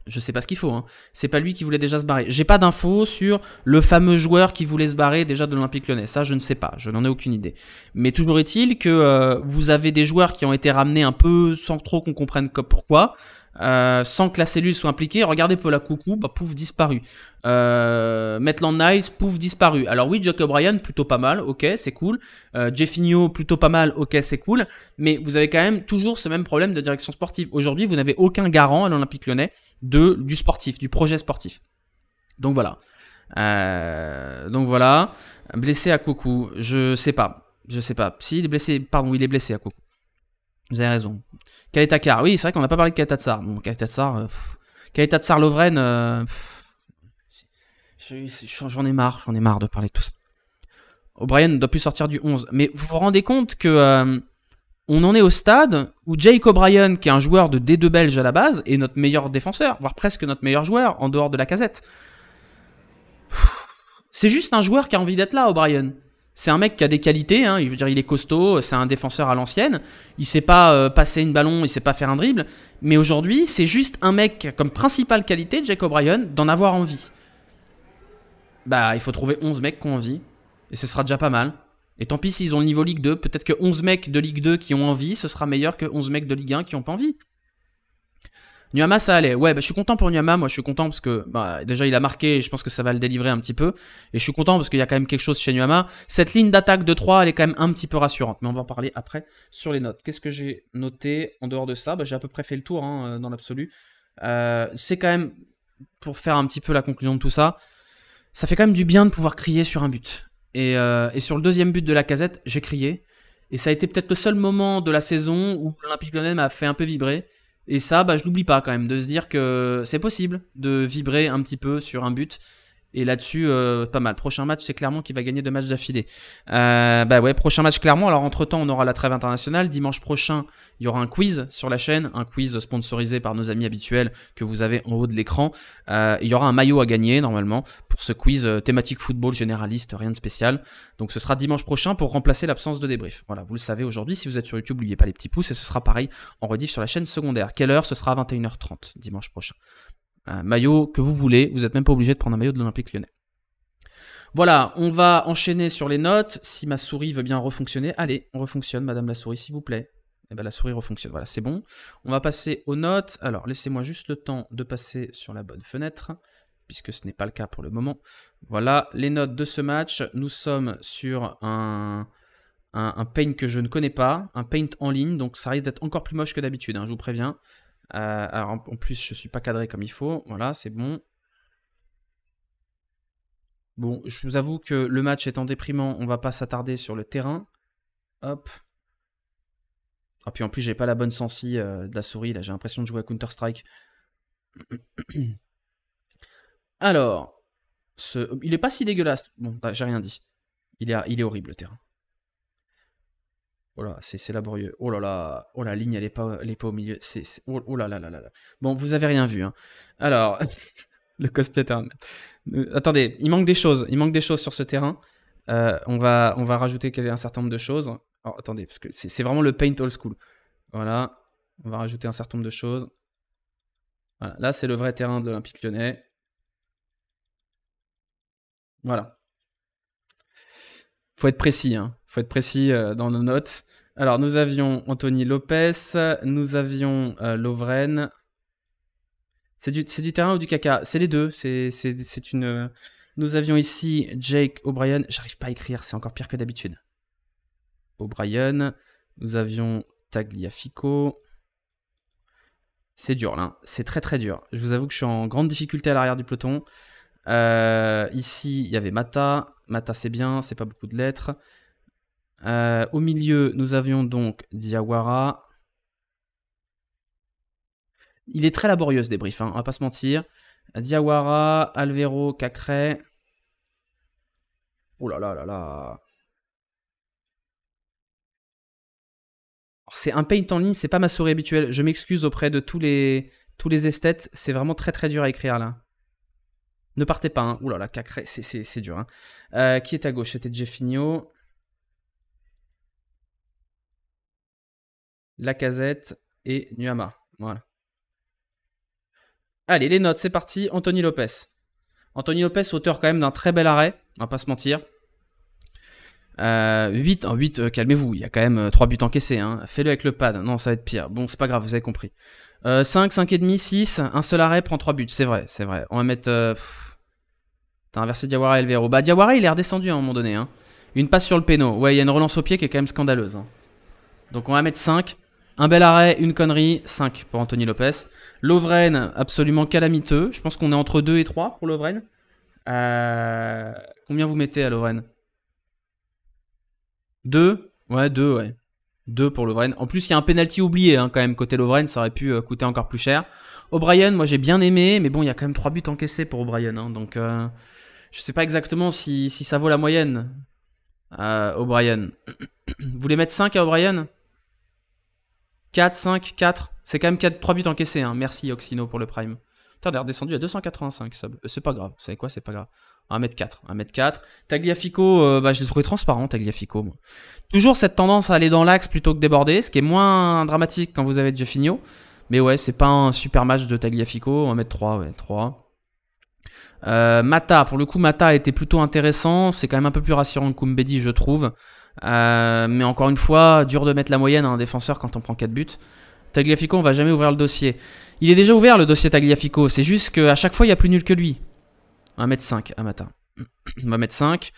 Je sais pas ce qu'il faut. Hein. C'est pas lui qui voulait déjà se barrer. J'ai pas d'infos sur le fameux joueur qui voulait se barrer déjà de l'Olympique Lyonnais. Ça, je ne sais pas. Je n'en ai aucune idée. Mais toujours est-il que vous avez des joueurs qui ont été ramenés un peu sans trop qu'on comprenne pourquoi. Sans que la cellule soit impliquée. Regardez Paula Coucou, bah, pouf, disparu. Maitland Niles, pouf, disparu. Alors oui, Jacob Ryan, plutôt pas mal, ok, c'est cool. Jeffinho, plutôt pas mal, ok, c'est cool. Mais vous avez quand même toujours ce même problème de direction sportive. Aujourd'hui, vous n'avez aucun garant à l'Olympique Lyonnais du sportif, du projet sportif. Donc voilà. Blessé à Coucou, je sais pas. Si il est blessé, pardon, il est blessé à Coucou. Vous avez raison. Kaletatsar, oui, c'est vrai qu'on n'a pas parlé de Kaletatsar. Bon, Kaletatsar Lovren, j'en ai marre de parler de tout ça. O'Brien ne doit plus sortir du 11. Mais vous vous rendez compte que on en est au stade où Jake O'Brien, qui est un joueur de D2 belge à la base, est notre meilleur défenseur, voire presque notre meilleur joueur, en dehors de la casette. C'est juste un joueur qui a envie d'être là, O'Brien. C'est un mec qui a des qualités, hein, je veux dire, il est costaud, c'est un défenseur à l'ancienne, il sait pas passer une ballon, il sait pas faire un dribble, mais aujourd'hui, c'est juste un mec qui a comme principale qualité, Jake O'Brien, d'en avoir envie. Bah, il faut trouver 11 mecs qui ont envie, et ce sera déjà pas mal. Et tant pis s'ils ont le niveau Ligue 2, peut-être que 11 mecs de Ligue 2 qui ont envie, ce sera meilleur que 11 mecs de Ligue 1 qui ont pas envie. Nuama, ça allait. Ouais, bah, je suis content pour Nuama. Moi, je suis content parce que déjà, il a marqué et je pense que ça va le délivrer un petit peu. Et je suis content parce qu'il y a quand même quelque chose chez Nuama. Cette ligne d'attaque de 3, elle est quand même un petit peu rassurante. Mais on va en parler après sur les notes. Qu'est-ce que j'ai noté en dehors de ça? J'ai à peu près fait le tour hein, dans l'absolu. C'est quand même, pour faire un petit peu la conclusion de tout ça, ça fait quand même du bien de pouvoir crier sur un but. Et sur le deuxième but de la Casette, j'ai crié. Et ça a été peut-être le seul moment de la saison où l'Olympique Lyonnais m'a fait un peu vibrer. Et ça, je l'oublie pas quand même, de se dire que c'est possible de vibrer un petit peu sur un but. Et là-dessus, pas mal. Prochain match, c'est Clermont qui va gagner 2 matchs d'affilée. Prochain match Clermont. Alors entre-temps, on aura la trêve internationale. Dimanche prochain, il y aura un quiz sur la chaîne. Un quiz sponsorisé par nos amis habituels que vous avez en haut de l'écran. Il y aura un maillot à gagner, normalement, pour ce quiz thématique football généraliste, rien de spécial. Donc ce sera dimanche prochain pour remplacer l'absence de débrief. Voilà, vous le savez aujourd'hui. Si vous êtes sur YouTube, n'oubliez pas les petits pouces. Et ce sera pareil en rediff sur la chaîne secondaire. Quelle heure? Ce sera à 21h30 dimanche prochain. Un maillot que vous voulez, vous n'êtes même pas obligé de prendre un maillot de l'Olympique Lyonnais. Voilà, on va enchaîner sur les notes. Si ma souris veut bien refonctionner, allez, on refonctionne, madame la souris, s'il vous plaît. Eh bien, la souris refonctionne, voilà, c'est bon. On va passer aux notes. Alors, laissez-moi juste le temps de passer sur la bonne fenêtre, puisque ce n'est pas le cas pour le moment. Voilà, les notes de ce match. Nous sommes sur un paint que je ne connais pas, un paint en ligne, donc ça risque d'être encore plus moche que d'habitude, hein, je vous préviens. Alors en plus, je suis pas cadré comme il faut. Voilà, c'est bon. Bon, je vous avoue que le match étant déprimant, on va pas s'attarder sur le terrain. Hop. Ah, puis en plus, j'ai pas la bonne sensi de la souris. Là, j'ai l'impression de jouer à Counter-Strike. Alors, il est pas si dégueulasse. Bon, j'ai rien dit. Il est horrible le terrain. Oh là, c'est laborieux. Oh là là, oh la ligne, elle est pas au milieu. Oh là là là là là. Bon, vous avez rien vu. Hein. Alors, le cosplay terrain. Attendez, il manque des choses. Il manque des choses sur ce terrain. On va rajouter un certain nombre de choses. Alors, attendez, parce que c'est vraiment le paint old school. Voilà, on va rajouter un certain nombre de choses. Voilà, là, c'est le vrai terrain de l'Olympique Lyonnais. Voilà. Faut être précis, hein. Faut être précis dans nos notes. Alors, nous avions Anthony Lopez, nous avions Lovren. C'est du terrain ou du caca? C'est les deux. C'est une. Nous avions ici Jake O'Brien. J'arrive pas à écrire, c'est encore pire que d'habitude. O'Brien. Nous avions Tagliafico. C'est dur là, c'est très très dur. Je vous avoue que je suis en grande difficulté à l'arrière du peloton. Ici, il y avait Mata. Mata, c'est bien, c'est pas beaucoup de lettres. Au milieu, nous avions donc Diawara. Il est très laborieux ce débrief, hein, on va pas se mentir. Diawara, Alvero, Cacré. Oh là là là là. C'est un paint en ligne, c'est pas ma souris habituelle. Je m'excuse auprès de tous les esthètes. C'est vraiment très très dur à écrire là. Ne partez pas, hein. Ouh là là, Cacré, c'est dur. Hein. Qui est à gauche? C'était Jeffinho. Lacazette et Nuama. Voilà. Allez, les notes, c'est parti. Anthony Lopez. Anthony Lopez, auteur quand même d'un très bel arrêt, on va pas se mentir. 8, calmez-vous, il y a quand même 3 buts encaissés. Hein. Fais-le avec le pad, non, ça va être pire. Bon, c'est pas grave, vous avez compris. 5, 5,5, 6, un seul arrêt prend 3 buts, c'est vrai, c'est vrai. On va mettre... T'as inversé Diawara et Elvero. Bah, Diawara, il est redescendu à un moment donné. Hein. Une passe sur le péno. Ouais, il y a une relance au pied qui est quand même scandaleuse. Hein. Donc on va mettre 5. Un bel arrêt, une connerie, 5 pour Anthony Lopez. Lovren, absolument calamiteux. Je pense qu'on est entre 2 et 3 pour Lovren. Combien vous mettez à Lovren? 2? Ouais, 2, ouais. 2 pour Lovren. En plus, il y a un penalty oublié hein, quand même côté Lovren. Ça aurait pu coûter encore plus cher. O'Brien, moi j'ai bien aimé. Mais bon, il y a quand même 3 buts encaissés pour O'Brien. Hein, donc, je sais pas exactement si ça vaut la moyenne. O'Brien. Vous voulez mettre 5 à O'Brien? 4, 5, 4. C'est quand même 3 buts encaissés. Hein. Merci Oxino pour le prime. Putain, on est redescendu à 285 sub. C'est pas grave. Vous savez quoi? C'est pas grave. On va mettre 4. On va mettre 4. Tagliafico, je l'ai trouvé transparent, Tagliafico. Moi. Toujours cette tendance à aller dans l'axe plutôt que déborder. Ce qui est moins dramatique quand vous avez Jeffinho. Mais ouais, c'est pas un super match de Tagliafico. On va mettre 3. Ouais, 3. Mata, pour le coup, Mata a été plutôt intéressant. C'est quand même un peu plus rassurant que Koumbedi, je trouve. Mais encore une fois, dur de mettre la moyenne à un défenseur quand on prend 4 buts. Tagliafico, on va jamais ouvrir le dossier. Il est déjà ouvert le dossier Tagliafico. C'est juste qu'à chaque fois, il y a plus nul que lui. On va mettre 5 à Mata. On va mettre 5.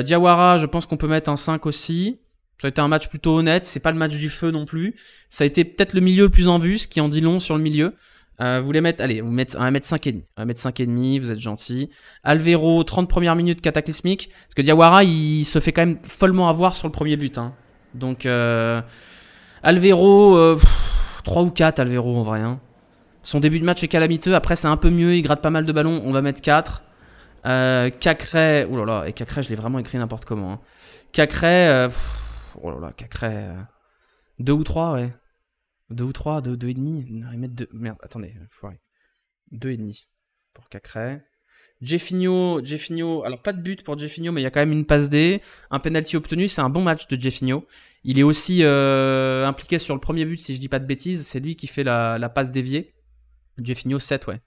Diawara, je pense qu'on peut mettre un 5 aussi. Ça a été un match plutôt honnête. C'est pas le match du feu non plus. Ça a été peut-être le milieu le plus en vue, ce qui en dit long sur le milieu. Vous voulez mettre... Allez, on va mettre 5,5. On va mettre 5,5, vous êtes gentil. Alvero, 30 premières minutes cataclysmiques. Parce que Diawara, il se fait quand même follement avoir sur le premier but. Hein. Donc, Alvero, 3 ou 4 Alvero en vrai. Hein. Son début de match est calamiteux. Après, c'est un peu mieux. Il gratte pas mal de ballons. On va mettre 4. Cacré... Oh là là, et Cacré, je l'ai vraiment écrit n'importe comment. Hein. Cacré... oh là là, Cacré... 2 ou 3, ouais. 2 ou 3, 2,5. Merde, attendez, foiré. 2,5 pour Cacré. Jeffinho, alors pas de but pour Jeffinho, mais il y a quand même une passe D. Un penalty obtenu, c'est un bon match de Jeffinho. Il est aussi impliqué sur le premier but, si je dis pas de bêtises. C'est lui qui fait la passe déviée. Jeffinho, 7, ouais.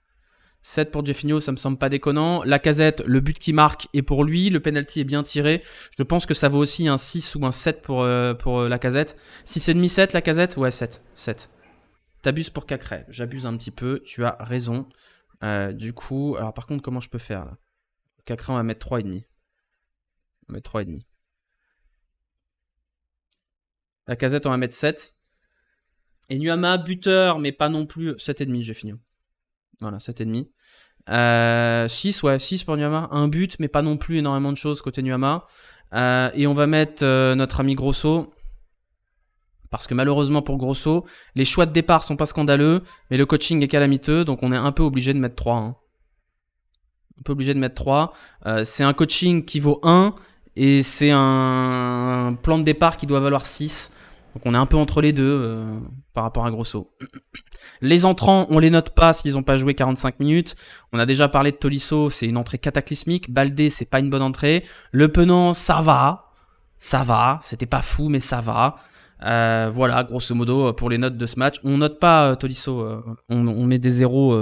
7 pour Jeffinho, ça me semble pas déconnant. Lacazette, le but qui marque est pour lui. Le penalty est bien tiré. Je pense que ça vaut aussi un 6 ou un 7 pour Lacazette. 6,5, 7, Lacazette? Ouais, 7. 7. T'abuses pour Cacré. J'abuse un petit peu. Tu as raison. Du coup, alors par contre, comment je peux faire là? Cacré, on va mettre 3,5. On va mettre 3,5. Lacazette, on va mettre 7. Et Nuama, buteur, mais pas non plus 7,5, Jeffinho. Voilà, 7,5. 6, ouais, 6 pour Nuama. Un but, mais pas non plus énormément de choses côté Nuama. Et on va mettre notre ami Grosso. Parce que malheureusement pour Grosso, les choix de départ sont pas scandaleux, mais le coaching est calamiteux, donc on est un peu obligé de mettre 3. Hein. Un peu obligé de mettre 3. C'est un coaching qui vaut 1, et c'est un plan de départ qui doit valoir 6. Donc on est un peu entre les deux par rapport à Grosso. Les entrants, on les note pas s'ils n'ont pas joué 45 minutes. On a déjà parlé de Tolisso, c'est une entrée cataclysmique. Baldé, c'est pas une bonne entrée. Le Penant, ça va. Ça va. C'était pas fou, mais ça va. Voilà, grosso modo, pour les notes de ce match. On note pas Tolisso. On met des zéros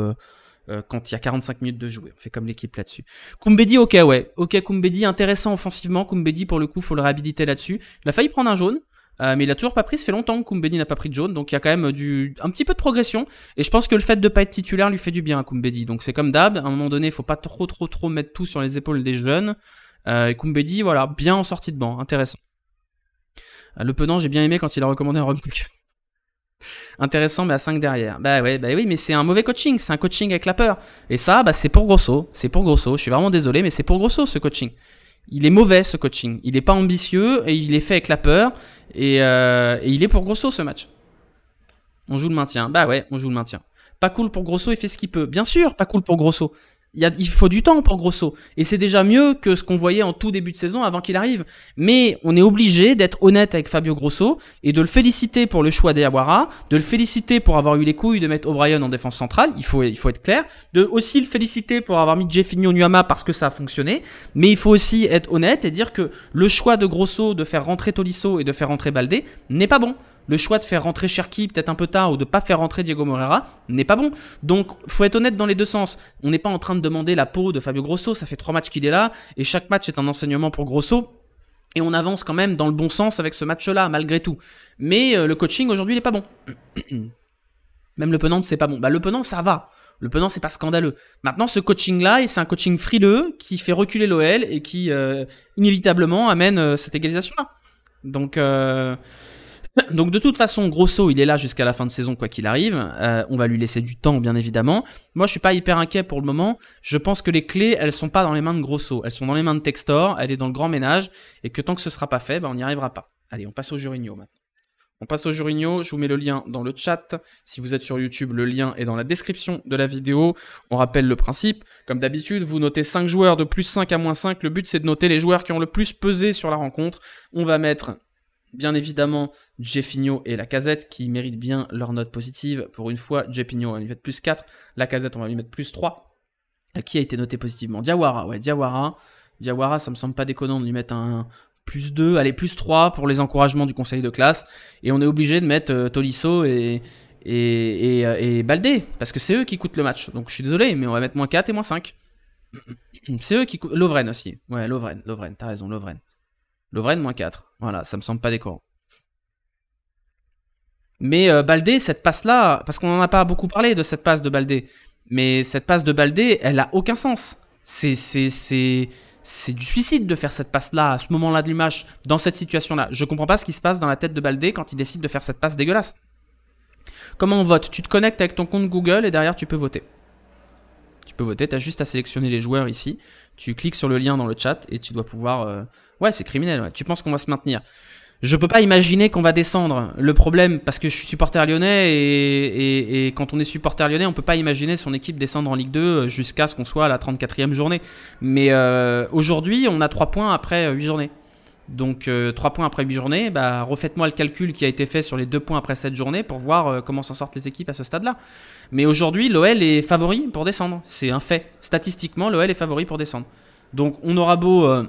quand il y a 45 minutes de jouer. On fait comme l'équipe là-dessus. Koumbedi, ok, ouais. Ok, Koumbedi, intéressant offensivement. Koumbedi, pour le coup, faut le réhabiliter là-dessus. Il a failli prendre un jaune. Mais il a toujours pas pris, ça fait longtemps que Koumbedi n'a pas pris de jaune, donc il y a quand même un petit peu de progression, et je pense que le fait de pas être titulaire lui fait du bien à Koumbedi, donc c'est comme d'hab, à un moment donné il faut pas trop mettre tout sur les épaules des jeunes, et Koumbedi, voilà, bien en sortie de banc, intéressant. Le Penant, j'ai bien aimé quand il a recommandé un Ron Cook. Intéressant, mais à 5 derrière. Bah oui, mais c'est un mauvais coaching, c'est un coaching avec la peur, et ça, bah c'est pour Grosso, je suis vraiment désolé, mais c'est pour Grosso ce coaching. Il est mauvais ce coaching, il est pas ambitieux et il est fait avec la peur et il est pour Grosso ce match. On joue le maintien, bah ouais, on joue le maintien. Pas cool pour Grosso, il fait ce qu'il peut. Bien sûr, pas cool pour Grosso. Il faut du temps pour Grosso. Et c'est déjà mieux que ce qu'on voyait en tout début de saison avant qu'il arrive. Mais on est obligé d'être honnête avec Fabio Grosso et de le féliciter pour le choix d'Iawara, de le féliciter pour avoir eu les couilles de mettre O'Brien en défense centrale, il faut être clair, de aussi le féliciter pour avoir mis Jeffinho Nuama parce que ça a fonctionné, mais il faut aussi être honnête et dire que le choix de Grosso de faire rentrer Tolisso et de faire rentrer Baldé n'est pas bon. le choix de faire rentrer Cherki peut-être un peu tard ou de pas faire rentrer Diego Moreira n'est pas bon. Donc, faut être honnête dans les deux sens. On n'est pas en train de demander la peau de Fabio Grosso, ça fait 3 matchs qu'il est là, et chaque match est un enseignement pour Grosso. Et on avance quand même dans le bon sens avec ce match-là, malgré tout. Mais le coaching, aujourd'hui, il est pas bon. Même Le Penant, c'est pas bon. Bah, Le Penant, ça va. Le Penant, c'est pas scandaleux. Maintenant, ce coaching-là, c'est un coaching frileux qui fait reculer l'OL et qui, inévitablement, amène cette égalisation-là. Donc, de toute façon, Grosso, il est là jusqu'à la fin de saison, quoi qu'il arrive. On va lui laisser du temps, bien évidemment. Moi, je suis pas hyper inquiet pour le moment. Je pense que les clés, elles sont pas dans les mains de Grosso. Elles sont dans les mains de Textor. Elle est dans le grand ménage. Et que tant que ce sera pas fait, on n'y arrivera pas. Allez, on passe au Jurinho maintenant. On passe au Jurinho, je vous mets le lien dans le chat. Si vous êtes sur YouTube, le lien est dans la description de la vidéo. On rappelle le principe. Comme d'habitude, vous notez 5 joueurs de plus 5 à moins 5. Le but, c'est de noter les joueurs qui ont le plus pesé sur la rencontre. On va mettre, bien évidemment, Jefinho et Lacazette qui méritent bien leur note positive. Pour une fois, Jefinho, on va lui mettre plus 4. Lacazette, on va lui mettre plus 3. Qui a été noté positivement? Diawara, ouais, Diawara. Diawara, ça me semble pas déconnant de lui mettre un plus 2, allez, plus 3 pour les encouragements du conseil de classe. Et on est obligé de mettre Tolisso et Baldé, parce que c'est eux qui coûtent le match. Donc je suis désolé, mais on va mettre moins 4 et moins 5. C'est eux qui coûtent... Lovren aussi. Ouais, Lovren, t'as raison, Lovren. Lovren, moins 4. Voilà, ça me semble pas décorant. Mais Baldé, cette passe-là, parce qu'on en a pas beaucoup parlé de cette passe de Baldé, mais cette passe de Baldé, elle a aucun sens. C'est du suicide de faire cette passe-là, à ce moment-là du match, dans cette situation-là. Je comprends pas ce qui se passe dans la tête de Baldé quand il décide de faire cette passe dégueulasse. Comment on vote? Tu te connectes avec ton compte Google et derrière tu peux voter. Tu peux voter, tu as juste à sélectionner les joueurs ici. Tu cliques sur le lien dans le chat et tu dois pouvoir... Ouais, c'est criminel, ouais. Tu penses qu'on va se maintenir? Je peux pas imaginer qu'on va descendre. Le problème, parce que je suis supporter lyonnais et quand on est supporter lyonnais, on peut pas imaginer son équipe descendre en Ligue 2 jusqu'à ce qu'on soit à la 34e journée. Mais aujourd'hui, on a 3 points après 8 journées. Donc 3 points après 8 journées, bah, refaites-moi le calcul qui a été fait sur les 2 points après cette journée pour voir comment s'en sortent les équipes à ce stade-là. Mais aujourd'hui, l'OL est favori pour descendre. C'est un fait. Statistiquement, l'OL est favori pour descendre. Donc on aura beau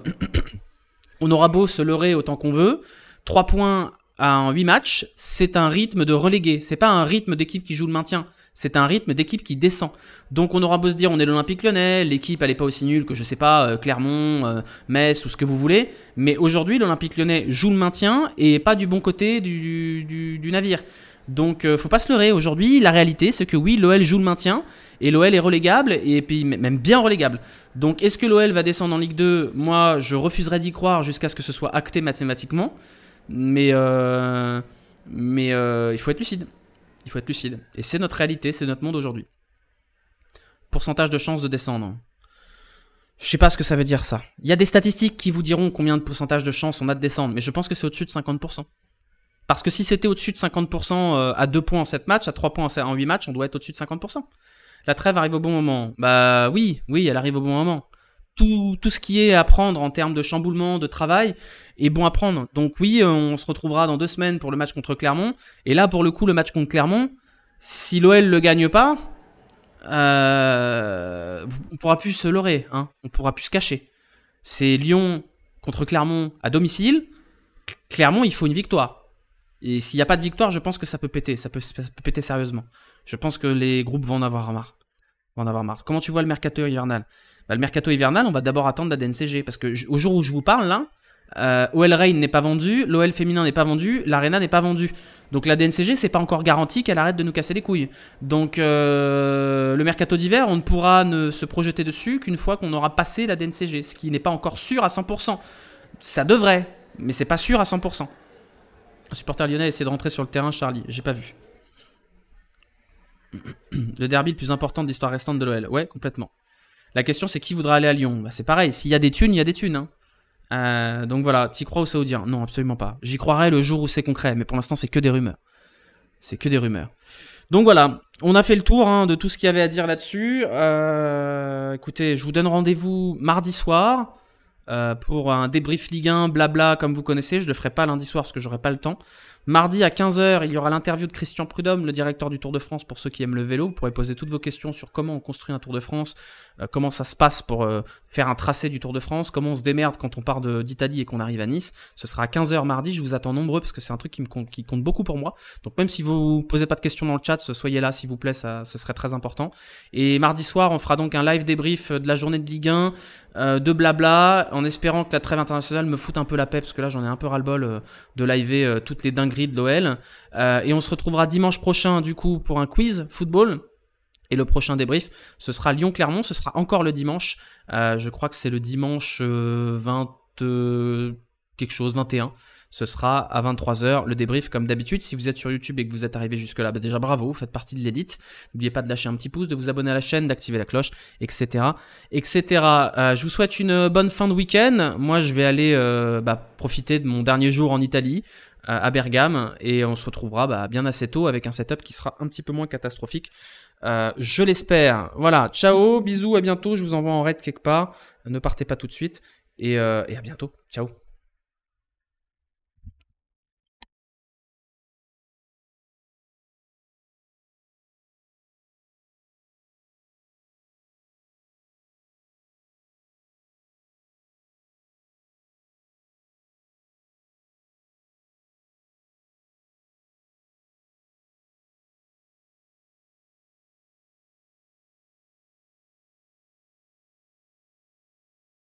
se leurrer autant qu'on veut. 3 points en 8 matchs, c'est un rythme de relégué. C'est pas un rythme d'équipe qui joue le maintien. C'est un rythme d'équipe qui descend. Donc on aura beau se dire on est l'Olympique Lyonnais, l'équipe elle est pas aussi nulle que je sais pas Clermont, Metz ou ce que vous voulez. Mais aujourd'hui l'Olympique Lyonnais joue le maintien et pas du bon côté du navire. Donc faut pas se leurrer. Aujourd'hui la réalité c'est que oui l'OL joue le maintien et l'OL est relégable et puis même bien relégable. Donc est-ce que l'OL va descendre en Ligue 2? Moi je refuserais d'y croire jusqu'à ce que ce soit acté mathématiquement. Mais il faut être lucide. Il faut être lucide. Et c'est notre réalité, c'est notre monde aujourd'hui. Pourcentage de chance de descendre. Je sais pas ce que ça veut dire ça. Il y a des statistiques qui vous diront combien de pourcentage de chance on a de descendre, mais je pense que c'est au-dessus de 50%. Parce que si c'était au-dessus de 50% à 2 points en 7 matchs, à 3 points en 8 matchs, on doit être au-dessus de 50%. La trêve arrive au bon moment. Bah oui, elle arrive au bon moment. Tout ce qui est à prendre en termes de chamboulement, de travail, est bon à prendre. Donc oui, on se retrouvera dans 2 semaines pour le match contre Clermont. Et là, pour le coup, le match contre Clermont, si l'OL le gagne pas, on pourra plus se leurrer, hein. On pourra plus se cacher. C'est Lyon contre Clermont à domicile. Clermont, il faut une victoire. Et s'il n'y a pas de victoire, je pense que ça peut péter. Ça peut péter sérieusement. Je pense que les groupes vont en avoir marre. Comment tu vois le mercato hivernal? Le mercato hivernal, on va d'abord attendre la DNCG. Parce que au jour où je vous parle, là, OL Reign n'est pas vendu, l'OL féminin n'est pas vendu, l'Arena n'est pas vendu. Donc la DNCG, c'est pas encore garanti qu'elle arrête de nous casser les couilles. Donc le mercato d'hiver, on ne pourra ne se projeter dessus qu'une fois qu'on aura passé la DNCG. Ce qui n'est pas encore sûr à 100%. Ça devrait, mais c'est pas sûr à 100%. Un supporter lyonnais essaie de rentrer sur le terrain, Charlie. J'ai pas vu. Le derby le plus important de l'histoire restante de l'OL. Ouais, complètement. La question, c'est qui voudra aller à Lyon? Bah, c'est pareil, s'il y a des thunes, il y a des thunes. Hein. Donc voilà, t'y crois aux Saoudiens? Non, absolument pas. J'y croirai le jour où c'est concret, mais pour l'instant, c'est que des rumeurs. C'est que des rumeurs. Donc voilà, on a fait le tour de tout ce qu'il y avait à dire là-dessus. Écoutez, je vous donne rendez-vous mardi soir pour un débrief Ligue 1, blabla, comme vous connaissez. Je le ferai pas lundi soir parce que j'aurai pas le temps. Mardi à 15h, il y aura l'interview de Christian Prudhomme, le directeur du Tour de France, pour ceux qui aiment le vélo. Vous pourrez poser toutes vos questions sur comment on construit un Tour de France, comment ça se passe pour faire un tracé du Tour de France, comment on se démerde quand on part d'Italie et qu'on arrive à Nice. Ce sera à 15h mardi, je vous attends nombreux parce que c'est un truc qui compte beaucoup pour moi. Donc même si vous posez pas de questions dans le chat, soyez là s'il vous plaît, ce serait très important. Et mardi soir, on fera donc un live débrief de la journée de Ligue 1, de blabla, en espérant que la trêve internationale me foute un peu la paix, parce que là j'en ai un peu ras-le-bol de liver toutes les dingueries de l'OL. Et on se retrouvera dimanche prochain du coup pour un quiz football. Et le prochain débrief, ce sera Lyon-Clermont, ce sera encore le dimanche. Je crois que c'est le dimanche 21. Ce sera à 23h, le débrief comme d'habitude. Si vous êtes sur YouTube et que vous êtes arrivé jusque-là, bah déjà bravo, vous faites partie de l'élite. N'oubliez pas de lâcher un petit pouce, de vous abonner à la chaîne, d'activer la cloche, etc. Je vous souhaite une bonne fin de week-end. Moi, je vais aller profiter de mon dernier jour en Italie, à Bergame, et on se retrouvera bien assez tôt avec un setup qui sera un petit peu moins catastrophique. Je l'espère. Voilà, ciao, bisous, à bientôt. Je vous envoie en raid quelque part. Ne partez pas tout de suite, et à bientôt. Ciao.